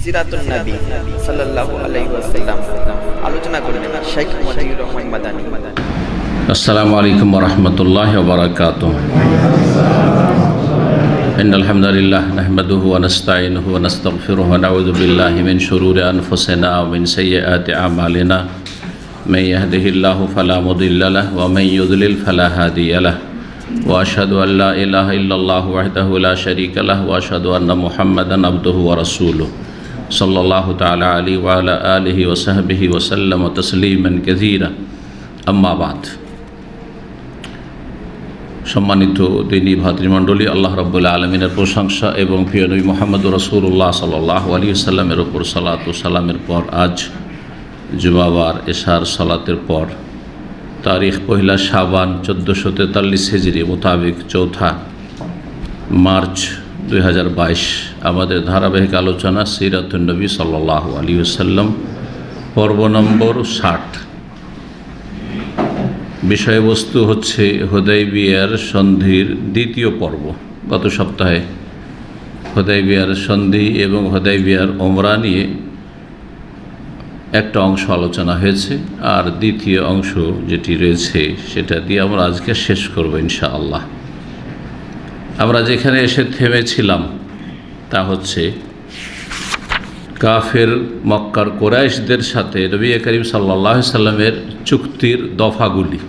সিরাতুন নবী সাল্লাল্লাহু আলাইহি ওয়াসাল্লাম আলোচনা করবেন শেখ মতিউর রহমান মাদানী। আসসালামু আলাইকুম ওয়া রাহমাতুল্লাহি ওয়া বারাকাতুহু। ইন্নাল হামদালিল্লাহ নাহমাদুহু ওয়া নাস্তাঈনুহু ওয়া নাস্তাগফিরুহু ওয়া নাউযু বিল্লাহি মিন শুরুরি আনফুসিনা ওয়া মিন সাইয়্যাতি আমালিনা। মান ইয়াহদিহিল্লাহু ফালা মুদিল্লা লাহু ওয়া মান ইউদ্লিল ফালা হাদিয়া লাহু। ওয়া আশহাদু আল লা ইলাহা ইল্লাল্লাহু ওয়াহদাহু লা শারীকা লাহু ওয়া আশহাদু আন্না মুহাম্মাদান আবদুহু ওয়া রাসূলুহু সাল্লাল্লাহু তাআলা আলাইহি ওয়া আলা আলিহি ওয়া সাহবিহি ওয়া সাল্লামা তাসলিমান কাসীরা। আম্মা বাদ। সম্মানিত দিনী ভাতৃমণ্ডলী, আল্লাহ রাব্বুল আলামিনের প্রশংসা এবং প্রিয় নবী মুহাম্মদুর রাসূলুল্লাহ সাল্লাল্লাহু আলাইহি ওয়াসাল্লামের উপর সালাত ও সালামের পর আজ জুমাবার এশার সালাতের পর তারিখ পহিলা শাবান 1443 হিজরি মোতাবেক 4 মার্চ 2022 আমাদের ধারাবাহিক আলোচনা সিরাতুন নবী সাল্লাল্লাহু আলাইহি ওয়াসাল্লাম পর্ব নম্বর 60। বিষয়বস্তু হচ্ছে হুদাইবিয়ার সন্ধির দ্বিতীয় পর্ব। গত সপ্তাহে হুদাইবিয়ার সন্ধি এবং হুদাইবিয়ার ওমরা নিয়ে একটা অংশ আলোচনা হয়েছে, আর দ্বিতীয় অংশ যেটি রয়েছে সেটা দিয়ে আমরা আজকে শেষ করব ইনশাআল্লাহ। আমরা যেখানে এসে থেমেছিলাম তা হচ্ছে কাফের মক্কার কুরাইশদের সাথে নবী করিম সাল্লাল্লাহু আলাইহি সাল্লামের চুক্তির দফাগুলি।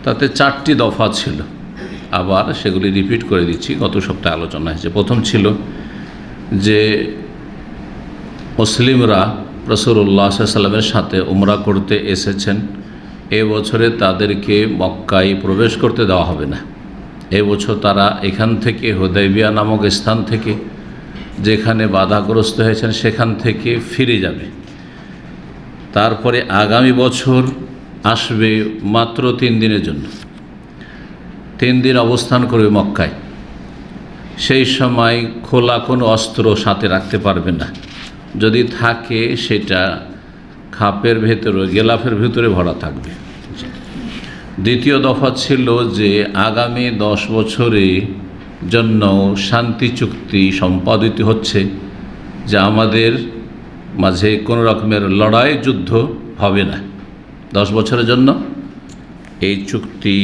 তাতে 4টি দফা ছিল, আবার সেগুলি রিপিট করে দিচ্ছি। গত সপ্তাহে আলোচনা হয়েছে। প্রথম ছিল যে মুসলিমরা রাসূলুল্লাহ সাল্লাল্লাহু আলাইহি সাল্লামের সাথে উমরা করতে এসেছেন, এবছরে তাদেরকে মক্কায় প্রবেশ করতে দেওয়া হবে না। এবছর তারা এখান থেকে হুদাইবিয়া নামক স্থান থেকে, যেখানে বাধাগ্রস্ত হয়েছেন সেখান থেকে ফিরে যাবে। তারপরে আগামী বছর আসবে মাত্র 3 দিনের জন্য, 3 দিন অবস্থান করবে মক্কায়। সেই সময় খোলা কোনো অস্ত্র সাথে রাখতে পারবে না, যদি থাকে সেটা খাপের ভেতরে, গেলাফের ভেতরে ভরা থাকবে। দ্বিতীয় দফা ছিল যে আগামী 10 বছরের জন্য শান্তি চুক্তি সম্পাদিত হচ্ছে, যে আমাদের মাঝে কোনো রকমের লড়াই যুদ্ধ হবে না। 10 বছরের জন্য এই চুক্তি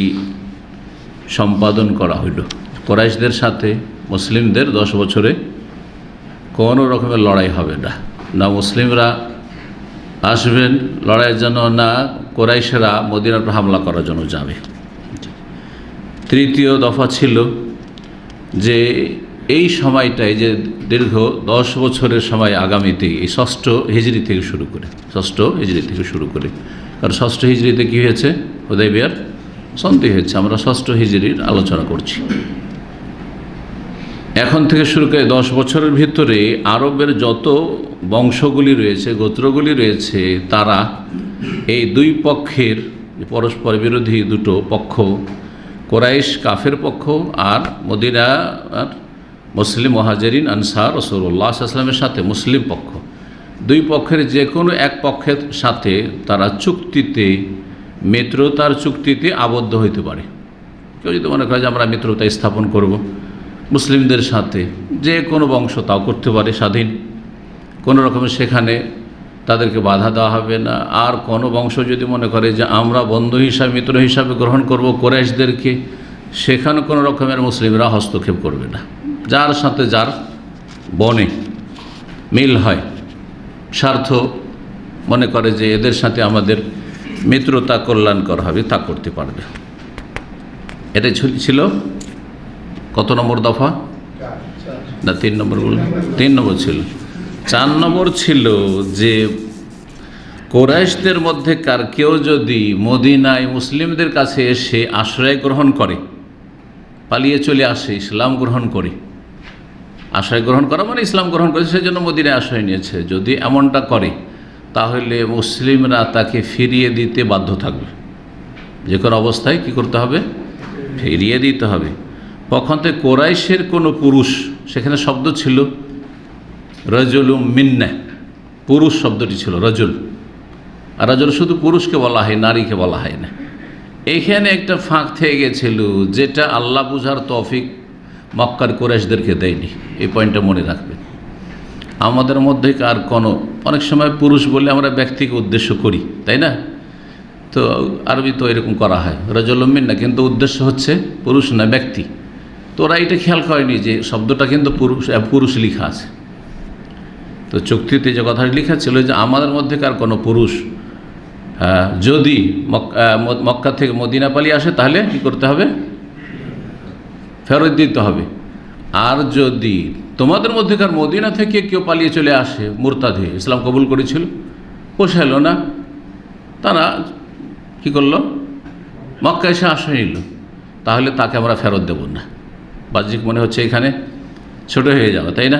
সম্পাদন করা হইল কুরাইশদের সাথে। মুসলিমদের 10 বছরে কোনো রকমের লড়াই হবে না, না মুসলিমরা আসবেন লড়াইয়ের জন্য, না কুরাইশরা মদিনার উপর হামলা করার জন্য যাবে। তৃতীয় দফা ছিল যে এই সময়টায়, যে দীর্ঘ 10 বছরের সময় আগামীতে, এই 6ষ্ঠ হিজরি থেকে শুরু করে, 6ষ্ঠ হিজরি থেকে শুরু করে, কারণ 6ষ্ঠ হিজরিতে কী হয়েছে? হুদাইবিয়ার সন্ধি হয়েছে। আমরা 6ষ্ঠ হিজরির আলোচনা করছি। এখন থেকে শুরু করে 10 বছরের ভিতরে আরবের যত বংশগুলি রয়েছে, গোত্রগুলি রয়েছে, তারা এই দুই পক্ষের, পরস্পর বিরোধী দুটো পক্ষ, কুরাইশ কাফের পক্ষ আর মদিনা আর মুসলিম মুহাজিরিন আনসার রাসূলুল্লাহ সাল্লাল্লাহু আলাইহি ওয়াসাল্লামের সাথে মুসলিম পক্ষ, দুই পক্ষের যে কোনো এক পক্ষের সাথে তারা চুক্তিতে, মিত্রতার চুক্তিতে আবদ্ধ হইতে পারে। কেউ যদি মনে করে যে আমরা মিত্রতা স্থাপন করব মুসলিমদের সাথে, যে কোনো বংশ তাও করতে পারে স্বাধীন, কোনো রকমের সেখানে তাদেরকে বাধা দেওয়া হবে না। আর কোনো বংশ যদি মনে করে যে আমরা বন্ধু হিসাবে, মিত্র হিসাবে গ্রহণ করব কুরাইশদেরকে, সেখানে কোনো রকমের মুসলিমরা হস্তক্ষেপ করবে না। যার সাথে যার বনে মিল হয়, স্বার্থ মনে করে যে এদের সাথে আমাদের মিত্রতা কল্যাণকর হবে, তা করতে পারবে। এটাই ছিল কত নম্বর দফা? না 3 নম্বর বলুন। 3 নম্বর ছিল। 4 নম্বর ছিল যে কুরাইশদের মধ্যে কার কেউ যদি মদিনায় মুসলিমদের কাছে এসে আশ্রয় গ্রহণ করে, পালিয়ে চলে আসে, ইসলাম গ্রহণ করে, আশ্রয় গ্রহণ করা মানে ইসলাম গ্রহণ করেছে, সেই জন্য মদিনায় আশ্রয় নিয়েছে, যদি এমনটা করে তাহলে মুসলিমরা তাকে ফিরিয়ে দিতে বাধ্য থাকবে। যে কোনো অবস্থায় কী করতে হবে? ফিরিয়ে দিতে হবে। পক্ষান্তে কুরাইশের কোনো পুরুষ, সেখানে শব্দ ছিল রাজুলুম মিন্না, পুরুষ শব্দটি ছিল রাজুল, আর রাজুল শুধু পুরুষকে বলা হয়, নারীকে বলা হয় না। এইখানে একটা ফাঁক থেকে গেছিল, যেটা আল্লাহ বুঝার তৌফিক মক্কার কুরাইশদেরকে দেয়নি। এই পয়েন্টটা মনে রাখবেন। আমাদের মধ্যেকার কোনো, অনেক সময় পুরুষ বলে আমরা ব্যক্তিকে উদ্দেশ্য করি, তাই না? তো আরবি তো এরকম করা হয়, রাজুলুম মিন্না, কিন্তু উদ্দেশ্য হচ্ছে পুরুষ না, ব্যক্তি। তো ওরা এটা খেয়াল করেনি যে শব্দটা কিন্তু পুরুষ লেখা আছে। তো চুক্তিতে যে কথাটি লেখা ছিল যে আমাদের মধ্যেকার কোনো পুরুষ যদি মক্কা থেকে মদিনা পালিয়ে আসে তাহলে কী করতে হবে? ফেরত দিতে হবে। আর যদি তোমাদের মধ্যেকার মদিনা থেকে কেউ পালিয়ে চলে আসে মুরতাদ হয়ে, ইসলাম কবুল করেছিল, পোষাইল না, তারা কী করলো? মক্কা এসে আশ্রয় নিল, তাহলে তাকে আমরা ফেরত দেব না। বাহ্যিক মনে হচ্ছে এখানে ছোট হয়ে যাবে, তাই না?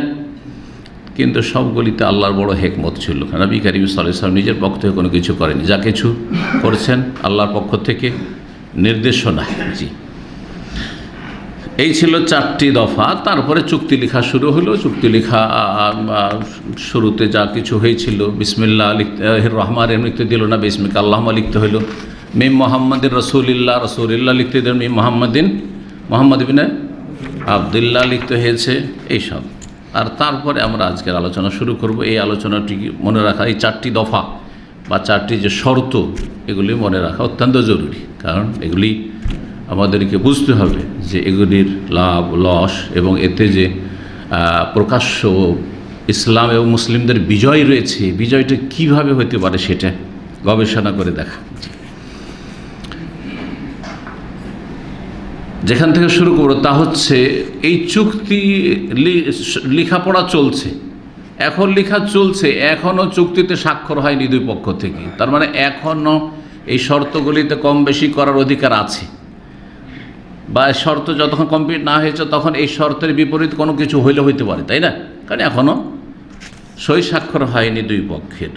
কিন্তু সবগুলিতে আল্লাহর বড় হেকমত ছিল। নবী করিম সাল্লাল্লাহু আলাইহি ওয়াসাল্লাম নিজের পক্ষ থেকে কোনো কিছু করেনি, যা কিছু করছেন আল্লাহর পক্ষ থেকে নির্দেশনা। জি, এই ছিল 4টি দফা। তারপরে চুক্তি লেখা শুরু হলো। চুক্তি লেখা শুরুতে যা কিছু হয়েছিল, বিসমিল্লাহ রহমান লিখতে দিল না, বিসমিকা আল্লাহুম্মা লিখতে হলো। মিম মোহাম্মদিন রসুলিল্লাহ লিখতে দিল, মিম মোহাম্মদ বিন আবদুল্লাহ লিখতে হয়েছে, এইসব। আর তারপরে আমরা আজকের আলোচনা শুরু করব। এই আলোচনাটি মনে রাখা, এই 4টি দফা বা 4টি যে শর্ত, এগুলি মনে রাখা অত্যন্ত জরুরি। কারণ এগুলি আমাদেরকে বুঝতে হবে যে এগুলির লাভ লস এবং এতে যে প্রকাশ্য ইসলাম এবং মুসলিমদের বিজয় রয়েছে, বিজয়টা কিভাবে হতে পারে সেটা গবেষণা করে দেখা। যেখান থেকে শুরু করব তা হচ্ছে এই চুক্তি লেখাপড়া চলছে, এখন লেখা চলছে, এখনও চুক্তিতে স্বাক্ষর হয়নি দুই পক্ষ থেকে। তার মানে এখনও এই শর্তগুলিতে কম বেশি করার অধিকার আছে, বা শর্ত যতক্ষণ কমপ্লিট না হয়েছে তখন এই শর্তের বিপরীত কোনো কিছু হইলে হইতে পারে, তাই না? কারণ এখনও সই স্বাক্ষর হয়নি দুই পক্ষের।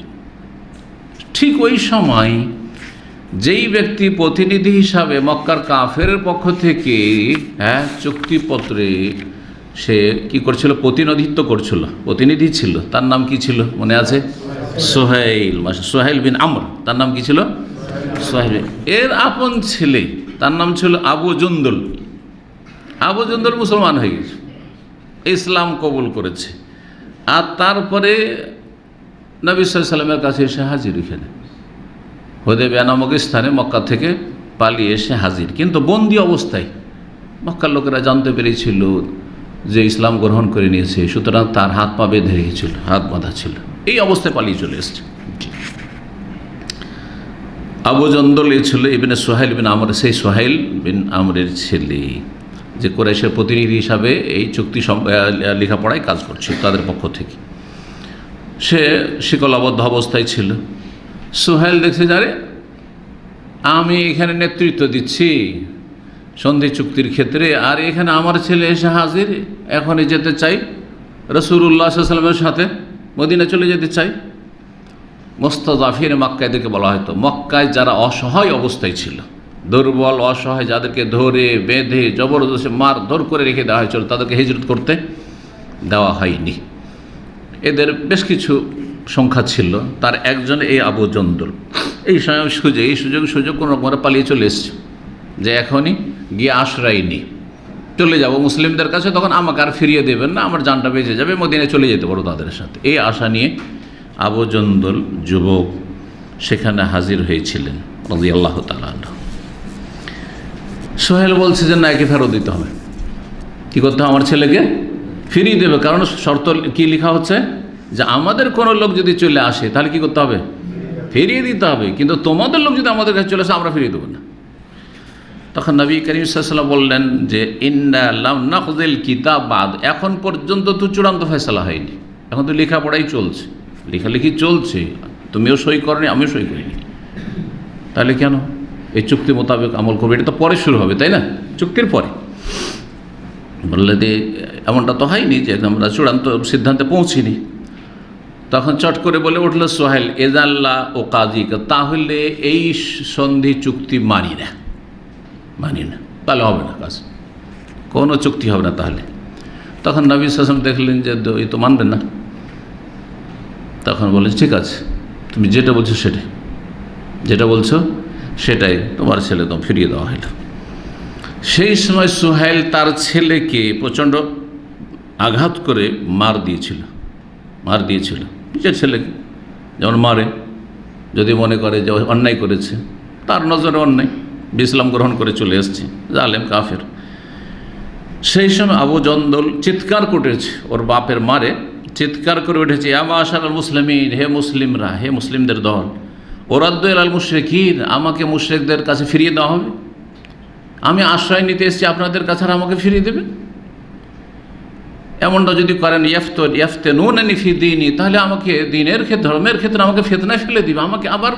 ঠিক ওই সময় যেই ব্যক্তি প্রতিনিধি হিসাবে মক্কার কাফেরের পক্ষ থেকে চুক্তিপত্রে সে কি করছিল? প্রতিনিধিত্ব করছিল, প্রতিনিধি ছিল। তার নাম কি ছিল মনে আছে? সোহাইল বিন আমর। তার নাম কি ছিল? সোহাইল। এর আপন ছেলে, তার নাম ছিল আবু জুন্দুল। আবু জুন্দুল মুসলমান হয়ে গেছে, ইসলাম কবুল করেছে। আর তারপরে নবী সাল্লাল্লাহু আলাইহি ওয়াসাল্লামের কাছে এসে হাজির, এখানে হুদায়বিয়া নামক স্থানে মক্কা থেকে পালিয়ে এসে হাজির, কিন্তু বন্দি অবস্থায়। মক্কার লোকেরা জানতে পেরেছিল যে ইসলাম গ্রহণ করে নিয়েছে, সুতরাং তার হাত পা বেঁধে রেখেছিল, হাত বাঁধা ছিল। এই অবস্থায় পালিয়ে চলে এসছে। আবু জন্দল এই ছিল ইবনে সোহাইল বিন আমর, সেই সোহাইল বিন আমরের ছেলে, যে কুরাইশের প্রতিনিধি হিসাবে এই চুক্তি লেখাপড়ায় কাজ করছে তাদের পক্ষ থেকে। সে শিকলাবদ্ধ অবস্থায় ছিল। সোহাইল দেখছে, যারে আমি এখানে নেতৃত্ব দিচ্ছি সন্ধি চুক্তির ক্ষেত্রে, আর এখানে আমার ছেলে এসে হাজির, এখনই যেতে চাই রাসূলুল্লাহ সাল্লাল্লাহু আলাইহি ওয়াসাল্লামের সাথে মদিনা চলে যেতে চাই। মুস্তাযাফির মক্কা এদেরকে বলা হয়তো। মক্কায় যারা অসহায় অবস্থায় ছিল, দুর্বল অসহায়, যাদেরকে ধরে বেঁধে জবরদস্তি মারধর করে রেখে দেওয়া হয়েছিল, তাদেরকে হিজরত করতে দেওয়া হয়নি। এদের বেশ কিছু সংখ্যা ছিল, তার একজন এই আবু জন্দল। এই সুযোগ কোনো রকম পালিয়ে চলে এসছে, যে এখনই গিয়ে আশ্রয় নি, চলে যাব মুসলিমদের কাছে, তখন আমাকে আর ফিরিয়ে দেবেন না, আমার জানটা বেঁচে যাবে, মদিনায় চলে যেতে পারো তাদের সাথে। এই আশা নিয়ে আবু জন্দল যুবক সেখানে হাজির হয়েছিলেন রাদিয়াল্লাহু তাআলা আনহু। সোহেল বলছে যে না, একে ফেরত দিতে হবে। কী করতে হবে? আমার ছেলেকে ফিরিয়ে দেবে। কারণ শর্ত কি লেখা হচ্ছে যে আমাদের কোনো লোক যদি চলে আসে তাহলে কি করতে হবে? ফিরিয়ে দিতে হবে। কিন্তু তোমাদের লোক যদি আমাদের কাছে চলে আসে, আমরা ফিরিয়ে দেবো না। তখন নবী করিম সাল্লাল্লাহু আলাইহি ওয়াসাল্লাম বললেন যে ইন্না লাম নাখযিল কিতাব বাদ, এখন পর্যন্ত তো চূড়ান্ত ফয়সালা হয়নি, এখন তো লেখাপড়াই চলছে, লেখালেখি চলছে, তুমিও সই করনি, আমিও সই করিনি, তাহলে কেন এই চুক্তি মোতাবেক আমল করবে? এটা তো পরে শুরু হবে, তাই না? চুক্তির পরে বললে যে এমনটা তো হয়নি যে আমরা চূড়ান্ত সিদ্ধান্তে পৌঁছিনি। তখন চট করে বলে উঠল সোহেল, এজাল্লা ও কাজী, তাহলে এই সন্ধি চুক্তি মানি না, তাহলে হবে না, কাজ কোনো চুক্তি হবে না তাহলে। তখন নবী সাল্লাল্লাহু আলাইহি ওয়াসাল্লাম দেখলেন যে এই তো মানবেন না। তখন বলে ঠিক আছে, তুমি যেটা বলছো সেটাই, তোমার ছেলে তো ফিরিয়ে দেওয়া হলো। সেই সময় সোহেল তার ছেলেকে প্রচণ্ড আঘাত করে মার দিয়েছিল, মার দিয়েছিল নিজের ছেলেকে, যেমন মারে যদি মনে করে যে অন্যায় করেছে, তার নজরে অন্যায়, ইসলাম গ্রহণ করে চলে এসছে, জালেম কাফের। সেই সময় আবু জন্দল চিৎকার করেছে, ওর বাপের মারে চিৎকার করে উঠেছে, আমা আশার আল মুসলিমিন, হে মুসলিমরা, হে মুসলিমদের দল, ওরাদ্দ আল মুশরিকিন, আমাকে মুশরিকদের কাছে ফিরিয়ে দেওয়া হবে, আমি আশ্রয় নিতে এসেছি আপনাদের কাছে, আর আমাকে ফিরিয়ে দেবেন। এমনটা যদি করেন ইয়াফতানুনি ফি দীনি, তাহলে আমাকে দিনের ক্ষেত্রে, ধর্মের ক্ষেত্রে আমাকে ফিতনায় ফেলে দিবে, আমাকে আবার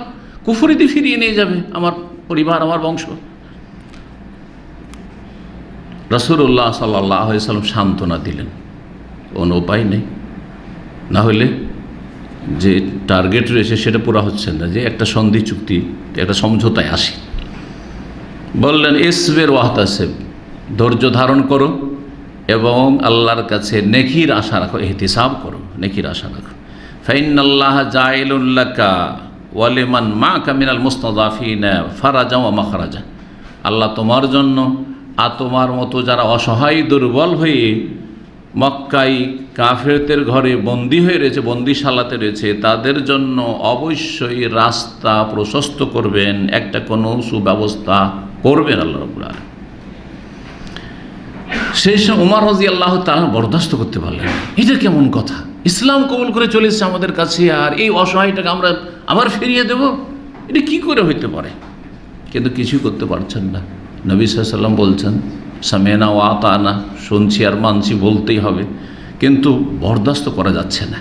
কুফরিতে ফিরিয়ে নিয়ে যাবে আমার পরিবার, আমার বংশ। রাসূলুল্লাহ সাল্লাল্লাহু আলাইহি ওয়াসাল্লাম সান্ত্বনা দিলেন, কোনো উপায় নেই, না হলে যে টার্গেট রয়েছে সেটা পুরো হচ্ছে না, যে একটা সন্ধি চুক্তি, একটা সমঝোতায় আসি। বললেন ইসবির ওয়াহতাসিব, ধৈর্য ধারণ করো এবং আল্লাহর কাছে নেকির আশা রাখো, ইহতিসাব করো, নেকির আশা রাখো। ফাইনাল্লাহ জাইলুন লাকা ওয়া লিমান মাকা মিনাল মুস্তাযাফিনা ফারাজা ওয়া মাখরাজা, আল্লাহ তোমার জন্য আর তোমার মতো যারা অসহায় দুর্বল হয়ে মক্কায় কাফেরদের ঘরে বন্দী হয়ে রয়েছে, বন্দিশালাতে রয়েছে, তাদের জন্য অবশ্যই রাস্তা প্রশস্ত করবেন, একটা কোনো সুব্যবস্থা করবেন আল্লাহ রাব্বুল আলামিন। সেই সময় উমর রাদিয়াল্লাহু তাআলা বরদাস্ত করতে পারলেন, এটা কেমন কথা, ইসলাম কবুল করে চলে এসেছে আমাদের কাছে, আর এই অসহায়টাকে আমরা আবার ফিরিয়ে দেব, এটা কি করে হইতে পারে? কিন্তু কিছুই করতে পারছেন না। নবী সাল্লাল্লাহু আলাইহি ওয়াসাল্লাম বলছেন সামিনা ওয়া আতানা, শুনছি আর মানছি, বলতেই হবে, কিন্তু বরদাস্ত করা যাচ্ছে না।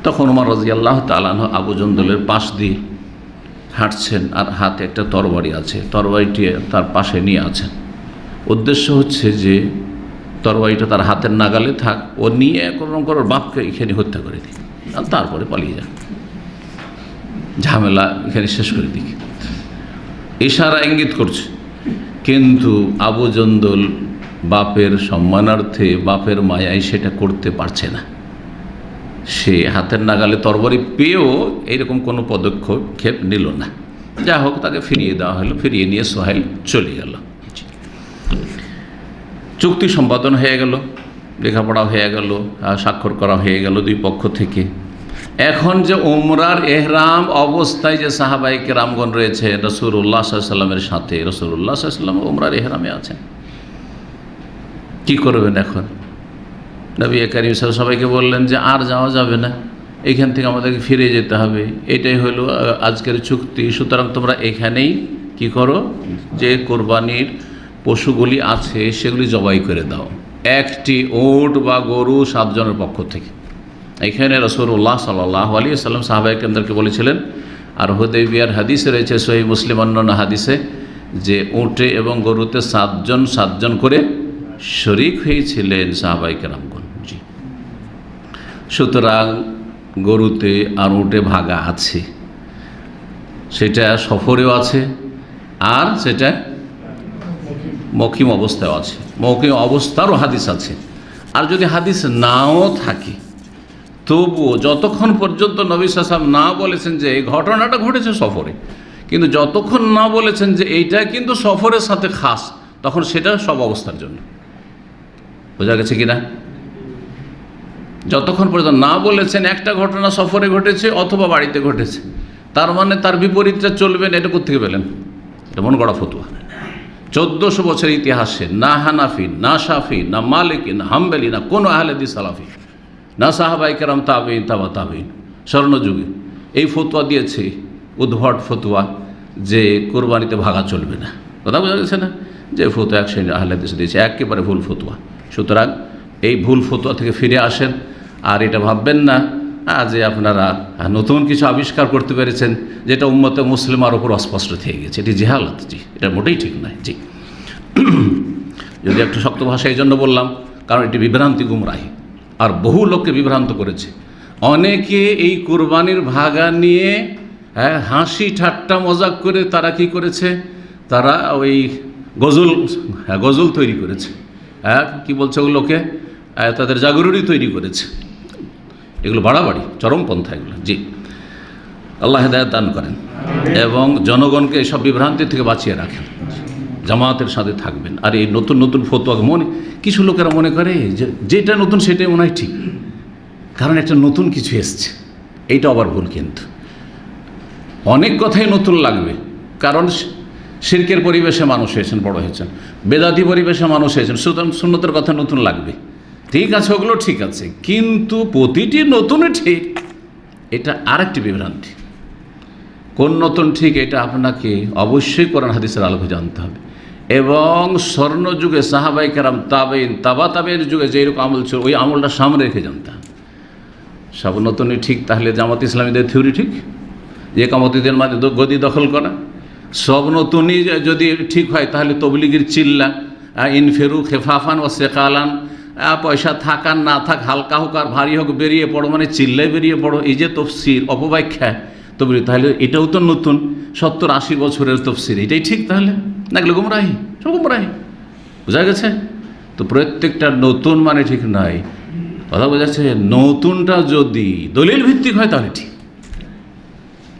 তখন উমর রাদিয়াল্লাহু তাআলা আবু জন্দলের পাশ দিয়ে হাঁটছেন, আর হাতে একটা তরবারি আছে, তরবারিটি তার পাশে নিয়ে আছেন। উদ্দেশ্য হচ্ছে যে তরবারিটা তার হাতের নাগালে থাক, ও নিয়ে কোনো করে বাপকে এখানে হত্যা করে দিই, আর তারপরে পালিয়ে যান, ঝামেলা এখানে শেষ করে দিই, ইশারা ইঙ্গিত করছে। কিন্তু আবু জন্দল বাপের সম্মানার্থে, বাপের মায়ায় সেটা করতে পারছে না। সে হাতের নাগালে তরবারি পেয়েও এইরকম কোনো পদক্ষেপ নিল না। যা হোক, তাকে ফিরিয়ে দেওয়া হলো, ফিরিয়ে নিয়ে সোহেল চলে গেল। চুক্তি সম্পাদন হয়ে গেল, লেখাপড়া হয়ে গেল, স্বাক্ষর করা হয়ে গেল দুই পক্ষ থেকে। এখন যে উমরার এহরাম অবস্থায় যে সাহাবায়ে কেরামগণ রয়েছে রাসূলুল্লাহ সাল্লাল্লাহু আলাইহি ওয়াসাল্লামের সাথে, রাসূলুল্লাহ সাল্লাল্লাহু আলাইহি ওয়াসাল্লাম উমরার এহরামে আছেন, কি করবেন এখন? নবী করিম সাল্লাল্লাহু আলাইহি ওয়াসাল্লাম সবাইকে বললেন যে আর যাওয়া যাবে না, এখান থেকে আমাদেরকে ফিরে যেতে হবে, এটাই হলো আজকের চুক্তি। সুতরাং তোমরা এখানেই কি করো, যে কোরবানির পশুগুলি আছে সেগুলি জবাই করে দাও, একটি উট বা গরু 7 জনের পক্ষ থেকে। এখানে রাসূলুল্লাহ সাল্লাল্লাহু আলাইহি ওয়াসাল্লাম সাহাবায়ে কেরামদেরকে বলেছিলেন। আর হুদাইবিয়ার হাদিসে রয়েছে, সহিহ মুসলিম অন্যান্য হাদিসে, যে উটে এবং গরুতে 7 জন করে শরীক হয়েছিলেন সাহাবায়ে কেরামগণ। জি, সুতরাং গরুতে আর উটে ভাগা আছে, সেটা সফরেও আছে, আর সেটা মকিম অবস্থায় আছে, মকিম অবস্থারও হাদিস আছে। আর যদি হাদিস নাও থাকে, তবুও যতক্ষণ পর্যন্ত নবী সাল্লাল্লাহু আলাইহি ওয়াসাল্লাম না বলেছেন যে এই ঘটনাটা ঘটেছে সফরে, কিন্তু যতক্ষণ না বলেছেন যে এইটা কিন্তু সফরের সাথে খাস, তখন সেটা সব অবস্থার জন্য। বোঝা গেছে কিনা? যতক্ষণ পর্যন্ত না বলেছেন একটা ঘটনা সফরে ঘটেছে অথবা বাড়িতে ঘটেছে, তার মানে তার বিপরীতটা চলবে না, এটা কোত্থেকে পেলেন? এটা মন গড়া ফতোয়া। 1400 বছরের ইতিহাসে না হানাফি, না শাফি, না মালিকি, না হাম্বলি, না কোনো আহলে হাদিস সালাফি, না সাহাবায়ে কেরাম, তাবেঈন, তাবা তাবেঈন, স্বর্ণযুগে এই ফতোয়া দিয়েছে, উদ্ভট ফতোয়া, যে কোরবানিতে ভাগা চলবে না। কথা বোঝা গেছে না? যে ফতোয়া এক শ্রেণীর আহলে হাদিস দিয়েছে, একেবারে ভুল ফতোয়া। সুতরাং এই ভুল ফতোয়া থেকে ফিরে আসেন, আর এটা ভাববেন না যে আপনারা নতুন কিছু আবিষ্কার করতে পেরেছেন যেটা উম্মতে মুসলিমার ওপর অস্পষ্ট থেকে গেছে। এটি জেহালত, জি, এটা মোটেই ঠিক নয়। জি, যদি একটু শক্ত ভাষা এই জন্য বললাম, কারণ এটি বিভ্রান্তি, গুমরাহি, আর বহু লোককে বিভ্রান্ত করেছে। অনেকে এই কোরবানির ভাগা নিয়ে হাসি ঠাট্টা মজাক করে তারা কি করেছে, তারা ওই গজল তৈরি করেছে। কি বলছে ওগুলোকে, তাদের জাগরণী তৈরি করেছে। এগুলো বাড়াবাড়ি, চরমপন্থা এগুলো। জি, আল্লাহ হেদায়েত দান করেন এবং জনগণকে এসব বিভ্রান্তি থেকে বাঁচিয়ে রাখেন, জামাতের সাথে থাকবেন। আর এই নতুন নতুন ফতোয়া কিছু লোকেরা মনে করে যে যেটা নতুন সেটাই মনে হয় ঠিক, কারণ একটা নতুন কিছু এসছে। এইটা আবার ভুল, কিন্তু অনেক কথাই নতুন লাগবে, কারণ শিরকের পরিবেশে মানুষ হয়েছেন, বড় হয়েছেন, বেদাতি পরিবেশে মানুষ হয়েছেন, সুতরাং সুন্নতের কথা নতুন লাগবে। ঠিক আছে, ওগুলো ঠিক আছে, কিন্তু প্রতিটি নতুনই ঠিক, এটা আরেকটি বিভ্রান্তি। কোন নতুন ঠিক, এটা আপনাকে অবশ্যই কোরআন হাদিসের আলোকে জানতে হবে। এবং স্বর্ণযুগে সাহাবাই কেরাম, তাবেইন, তাবেইনের যুগে যেরকম আমল ছিল, ওই আমলটা সামনে রেখে জানতে হবে। সব নতুনই ঠিক, তাহলে জামাত ইসলামীদের থিওরি ঠিক, যে কামতিদের মানে গদি দখল করা। সব নতুনই যদি ঠিক হয়, তাহলে তবলিগির চিল্লা ইনফেরু খেফাফান ও সেকালান, পয়সা থাক আর না থাক, হালকা হোক আর ভারী হোক, বেরিয়ে পড়ো, মানে চিল্লায় বেরিয়ে পড়ো, এই যে তফসির অপব্যাখ্যা তবলি, তাহলে এটাও তো নতুন, 70-80 বছরের তফসির, এটাই ঠিক তাহলে? না গেলে গুমরাহি, সব গুমরাহি, বোঝা গেছে? তো প্রত্যেকটা নতুন মানে ঠিক নয়, কথা বোঝা যাচ্ছে? নতুনটা যদি দলিল ভিত্তিক হয় তাহলে ঠিক,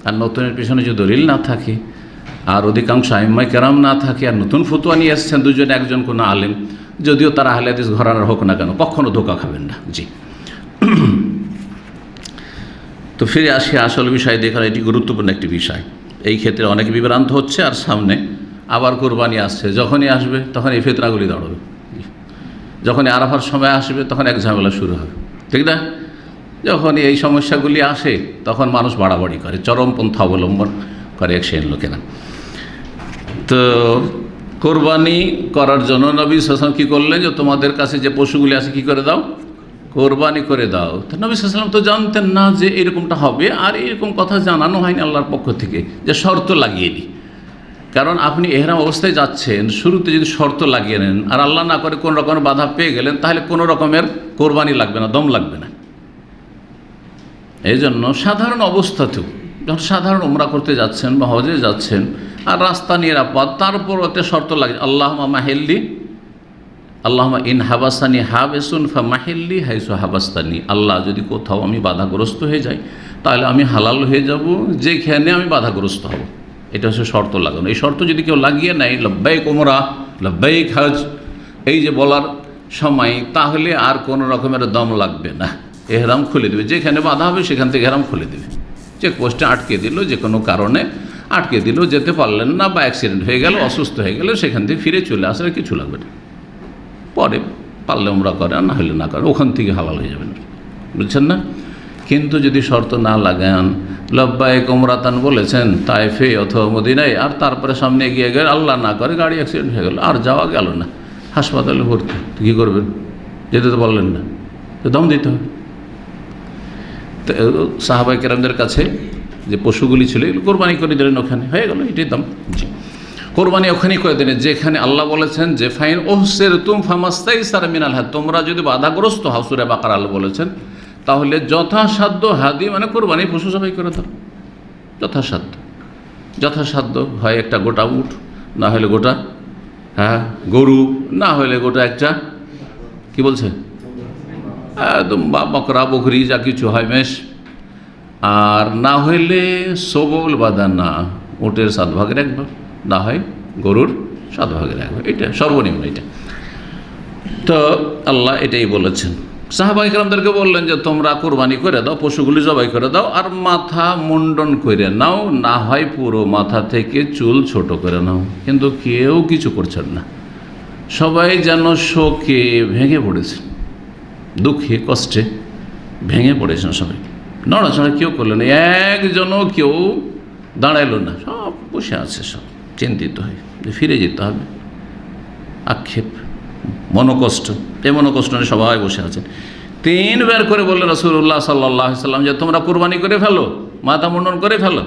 আর নতুনের পিছনে যদি দলিল না থাকে, আর অধিকাংশ আইম্মায়ে কেরাম না থাকে, আর নতুন ফতোয়া নিয়ে এসছেন দুজন একজন কোনো আলেম, যদিও তারা আহলে হাদিস ঘরানার হোক না কেন, কখনো ধোঁকা খাবেন না। জি, তো ফিরে আসি আসল বিষয় দেখার, এটি গুরুত্বপূর্ণ একটি বিষয়। এই ক্ষেত্রে অনেক বিভ্রান্ত হচ্ছে, আর সামনে আবার কোরবানি আসছে, যখনই আসবে তখন এই ফিতনাগুলি দাঁড়াবে, যখনই আরাফার সময় আসবে তখন এক ঝামেলা শুরু হবে, ঠিক না? যখন এই সমস্যাগুলি আসে তখন মানুষ বাড়াবাড়ি করে, চরমপন্থা অবলম্বন করে এক শ্রেণীর লোকেরা। তো কোরবানি করার জন্য নবী সাল্লাল্লাহু আলাইহি ওয়াসাল্লাম কী করলেন, যে তোমাদের কাছে যে পশুগুলি আছে কী করে দাও, কোরবানি করে দাও। তো নবী সাল্লাল্লাহু আলাইহি ওয়াসাল্লাম তো জানতেন না যে এরকমটা হবে, আর এরকম কথা জানানো হয়নি আল্লাহর পক্ষ থেকে যে শর্ত লাগিয়ে দিই। কারণ আপনি এহরাম অবস্থায় যাচ্ছেন, শুরুতে যদি শর্ত লাগিয়ে নেন আর আল্লাহ না করে কোনো রকমের বাধা পেয়ে গেলেন, তাহলে কোনো রকমের কোরবানি লাগবে না, দম লাগবে না। এই জন্য সাধারণ অবস্থাতেও, যখন সাধারণ উমরা করতে যাচ্ছেন বা হজে যাচ্ছেন, আর রাস্তা নিরাপদ, তারপর একটা শর্ত লাগে, আল্লাহুম্মা মাহিল্লি, আল্লাহুম্মা ইন হাবাসানি হাবেসুন ফা মাহিল্লি হাইসু হাবাস্তানি, আল্লাহ যদি কোথাও আমি বাধাগ্রস্ত হয়ে যাই, তাহলে আমি হালাল হয়ে যাব যেখানে আমি বাধাগ্রস্ত হব। এটা হচ্ছে শর্ত লাগানো। এই শর্ত যদি কেউ লাগিয়ে নেয়, লব্বাইক উমরা, লব্বাইক হজ, এই যে বলার সময়, তাহলে আর কোনো রকমের দম লাগবে না, এহরাম খুলে দেবে, যেখানে বাধা হবে সেখান থেকে এহরাম খুলে দেবে। চেকপোস্টে আটকে দিল, যে কোনো কারণে আটকে দিল, যেতে পারলেন না, বা অ্যাক্সিডেন্ট হয়ে গেল, অসুস্থ হয়ে গেলে সেখান থেকে ফিরে চলে আসলে কিছু লাগবে না, পরে পারলে উমরা করে, আর না হলে না করে, ওখান থেকে হালাল হয়ে যাবেন, বুঝছেন না? কিন্তু যদি শর্ত না লাগান, লব্বাইক উমরাতান বলেছেন তায়েফে অথবা মদিনায়, আর তারপরে সামনে এগিয়ে গেলে আল্লাহ না করে গাড়ি অ্যাক্সিডেন্ট হয়ে গেল, আর যাওয়া গেল না, হাসপাতালে ভর্তি, তো কী করবেন? যেতে তো পারলেন না, তো দম দিতে হবে। তো সাহাবায়ে কেরামদের কাছে যে পশুগুলি ছিল এগুলো কোরবানি করে দিলেন, ওখানে হয়ে গেল, এটাই দাম। জি, কোরবানি ওখানেই করে দিলেন যেখানে আল্লাহ বলেছেন যে ফাইন ওহসের তুম ফামাস্তাইসার মিনাল হাদ, তোমরা যদি বাধাগ্রস্ত হও, সূরা বাকারা আল্লাহ বলেছেন, তাহলে যথাসাধ্য হাদি মানে কোরবানি পশু জবাই করে দাও, যথাসাধ্য হয় একটা গোটা উট, না হলে গোটা গরু, না হলে গোটা একটা কি বলছে একদম বকরা বকরি যা কিছু হয় মেষ, আর না হইলে সবল বাদানা, উটের 7 ভাগের 1 ভাগ, না হয় গরুর 7 ভাগের 1 ভাগ, এটা সর্বনিম্ন। এটা তো আল্লাহ এটাই বলেছেন। সাহাবায়ে কেরামদেরকে বললেন যে তোমরা কোরবানি করে দাও, পশুগুলি জবাই করে দাও, আর মাথা মুন্ডন করে নাও, না হয় পুরো মাথা থেকে চুল ছোট করে নাও। কিন্তু কেউ কিছু করছেন না, সবাই যেন শোকে ভেঙে পড়েছেন, দুঃখে কষ্টে ভেঙে পড়েছেন সবাই, নড়াচড়া কেউ করলেন না, একজনও কেউ দাঁড়াইল না, সব বসে আছে, সব চিন্তিত হয়ে যে ফিরে যেতে হবে, আক্ষেপ, মনোকষ্ট, এই মনোকষ্ট নিয়ে সবাই বসে আছেন। 3 বার করে বললেন রাসূলুল্লাহ সাল্লাল্লাহু আলাইহি সাল্লাম যে তোমরা কোরবানি করে ফেলো, মাথা মুন্ডন করে ফেলো,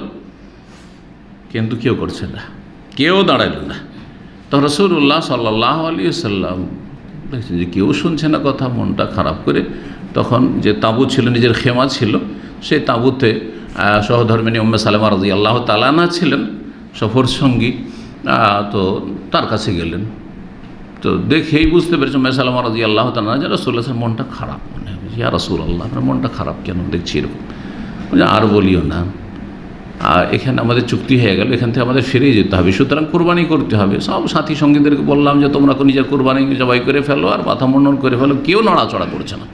কিন্তু কেউ করছে না, কেউ দাঁড়াইল না। তো রাসূলুল্লাহ সাল্লাল্লাহু আলাইহি সাল্লাম দেখছেন যে কেউ শুনছে না কথা, মনটা খারাপ করে তখন যে তাঁবু ছিল, নিজের খেমা ছিল, সেই তাঁবুতে সহধর্মিনী উম্মে সালামা রাদিয়াল্লাহু তাআলা আনহা ছিলেন সফর সঙ্গী, তো তার কাছে গেলেন। তো দেখেই বুঝতে পেরেছেন উম্মে সালামা রাদিয়াল্লাহু তাআলা যে রাসূলুল্লাহর মনটা খারাপ, মনে হয়, ইয়া রাসূলুল্লাহ আপনার মনটা খারাপ কেন দেখছি এরকম? আর বলিও না, আর এখানে আমাদের চুক্তি হয়ে গেল, এখান থেকে আমাদের ফিরে যেতে হবে, সুতরাং কোরবানি করতে হবে। সব সাথী সঙ্গীদেরকে বললাম যে তোমরা নিজের কোরবানি জবাই করে ফেলো আর মাথা মুন্ডন করে ফেলো, কেউ নড়াচড়া করছে না,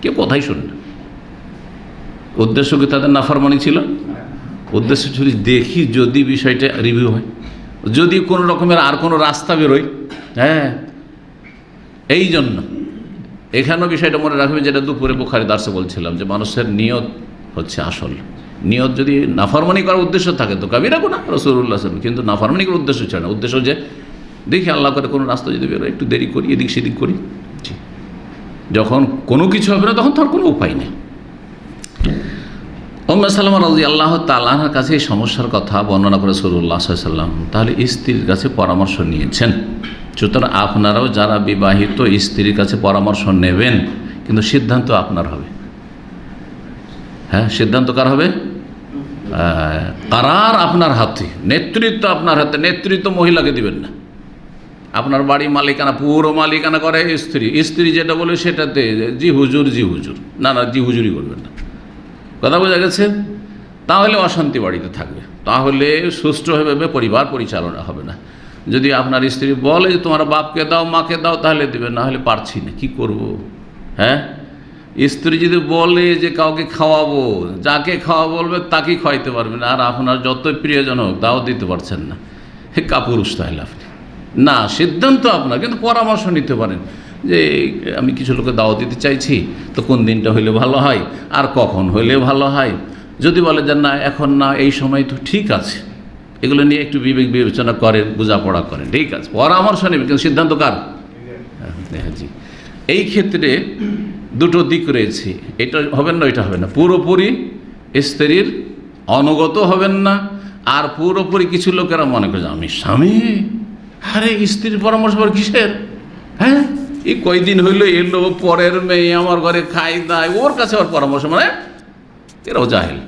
কেউ কথাই শুনে না, উদ্দেশ্য কি তাদের নাফরমানি ছিল? উদ্দেশ্য যদি দেখি যদি বিষয়টা রিভিউ হয়, যদি কোনো রকমের আর কোনো রাস্তা বেরোয়। হ্যাঁ, এই জন্য এখানেও বিষয়টা মনে রাখবেন, যেটা দুপুরে বুখারী দার্সে বলছিলাম, যে মানুষের নিয়ত হচ্ছে আসল। নিয়ত যদি নাফরমানি করার উদ্দেশ্য থাকে তো কাবিরা গুনাহ, রাসূলুল্লাহ সাল্লাল্লাহু আলাইহি ওয়াসাল্লাম, কিন্তু নাফরমানি করার উদ্দেশ্য ছিল না। উদ্দেশ্য যে দেখি আল্লাহ করে কোনো রাস্তা যদি বেরোয়, একটু দেরি করি, এদিক সেদিক করি। যখন কোনো কিছু হবে না তখন তার কোনো উপায় নেই। উম্মে সালামা রাদিয়াল্লাহু তাআলা আনহার কাছে এই সমস্যার কথা বর্ণনা করে রাসূলুল্লাহ সাল্লাল্লাহু আলাইহি ওয়াসাল্লাম তাহলে স্ত্রীর কাছে পরামর্শ নিয়েছেন। সুতরাং আপনারাও যারা বিবাহিত স্ত্রীর কাছে পরামর্শ নেবেন, কিন্তু সিদ্ধান্ত আপনার হবে। হ্যাঁ, সিদ্ধান্ত কার হবে? কারার আপনার হাতে, নেতৃত্ব আপনার হাতে। নেতৃত্ব মহিলাকে দিবেন না। আপনার বাড়ি মালিকানা, পুরো মালিকানা করে স্ত্রী। স্ত্রী যেটা বলে সেটাতে জি হুজুর, জি হুজুর, না না, জি হুজুরই করবেন না। কথা বোঝা গেছে? তাহলে অশান্তি বাড়িতে থাকবে, তাহলে সুষ্ঠুভাবে পরিবার পরিচালনা হবে না। যদি আপনার স্ত্রী বলে যে তোমার বাপকে দাও, মাকে দাও, তাহলে দেবেন, না হলে পারছি না, কি করব। হ্যাঁ, স্ত্রী যদি বলে যে কাউকে খাওয়াবো, যাকে খাওয়া বলবে তাকেই খাওয়াইতে পারবেন, আর আপনার যতই প্রিয়জন হোক তাও দিতে পারছেন না, হে কাপুরুষ তাহলে আপনি। না, সিদ্ধান্ত আপনার, কিন্তু পরামর্শ নিতে পারেন যে আমি কিছু লোকে দাওয়াত দিতে চাইছি, তো কোন দিনটা হইলে ভালো হয় আর কখন হইলে ভালো হয়। যদি বলে যে না এখন না, এই সময়, তো ঠিক আছে। এগুলো নিয়ে একটু বিবেক বিবেচনা করেন, বোঝাপড়া করেন, ঠিক আছে, পরামর্শ নেবেন, কিন্তু সিদ্ধান্ত কার? হ্যাঁ জি। এই ক্ষেত্রে দুটো দিক রয়েছে, এটা হবেন না, এটা হবে না। পুরোপুরি স্ত্রীর অনুগত হবেন না, আর পুরোপুরি কিছু লোকেরা মনে করে আমি স্বামী, আরে স্ত্রীর পরামর্শ আবার কিসের? হ্যাঁ, এই কয়দিন হইলো এলো, পরের মেয়ে আমার ঘরে খাই দায়, ওর কাছে আবার পরামর্শ, মানে এরাও জাহেল।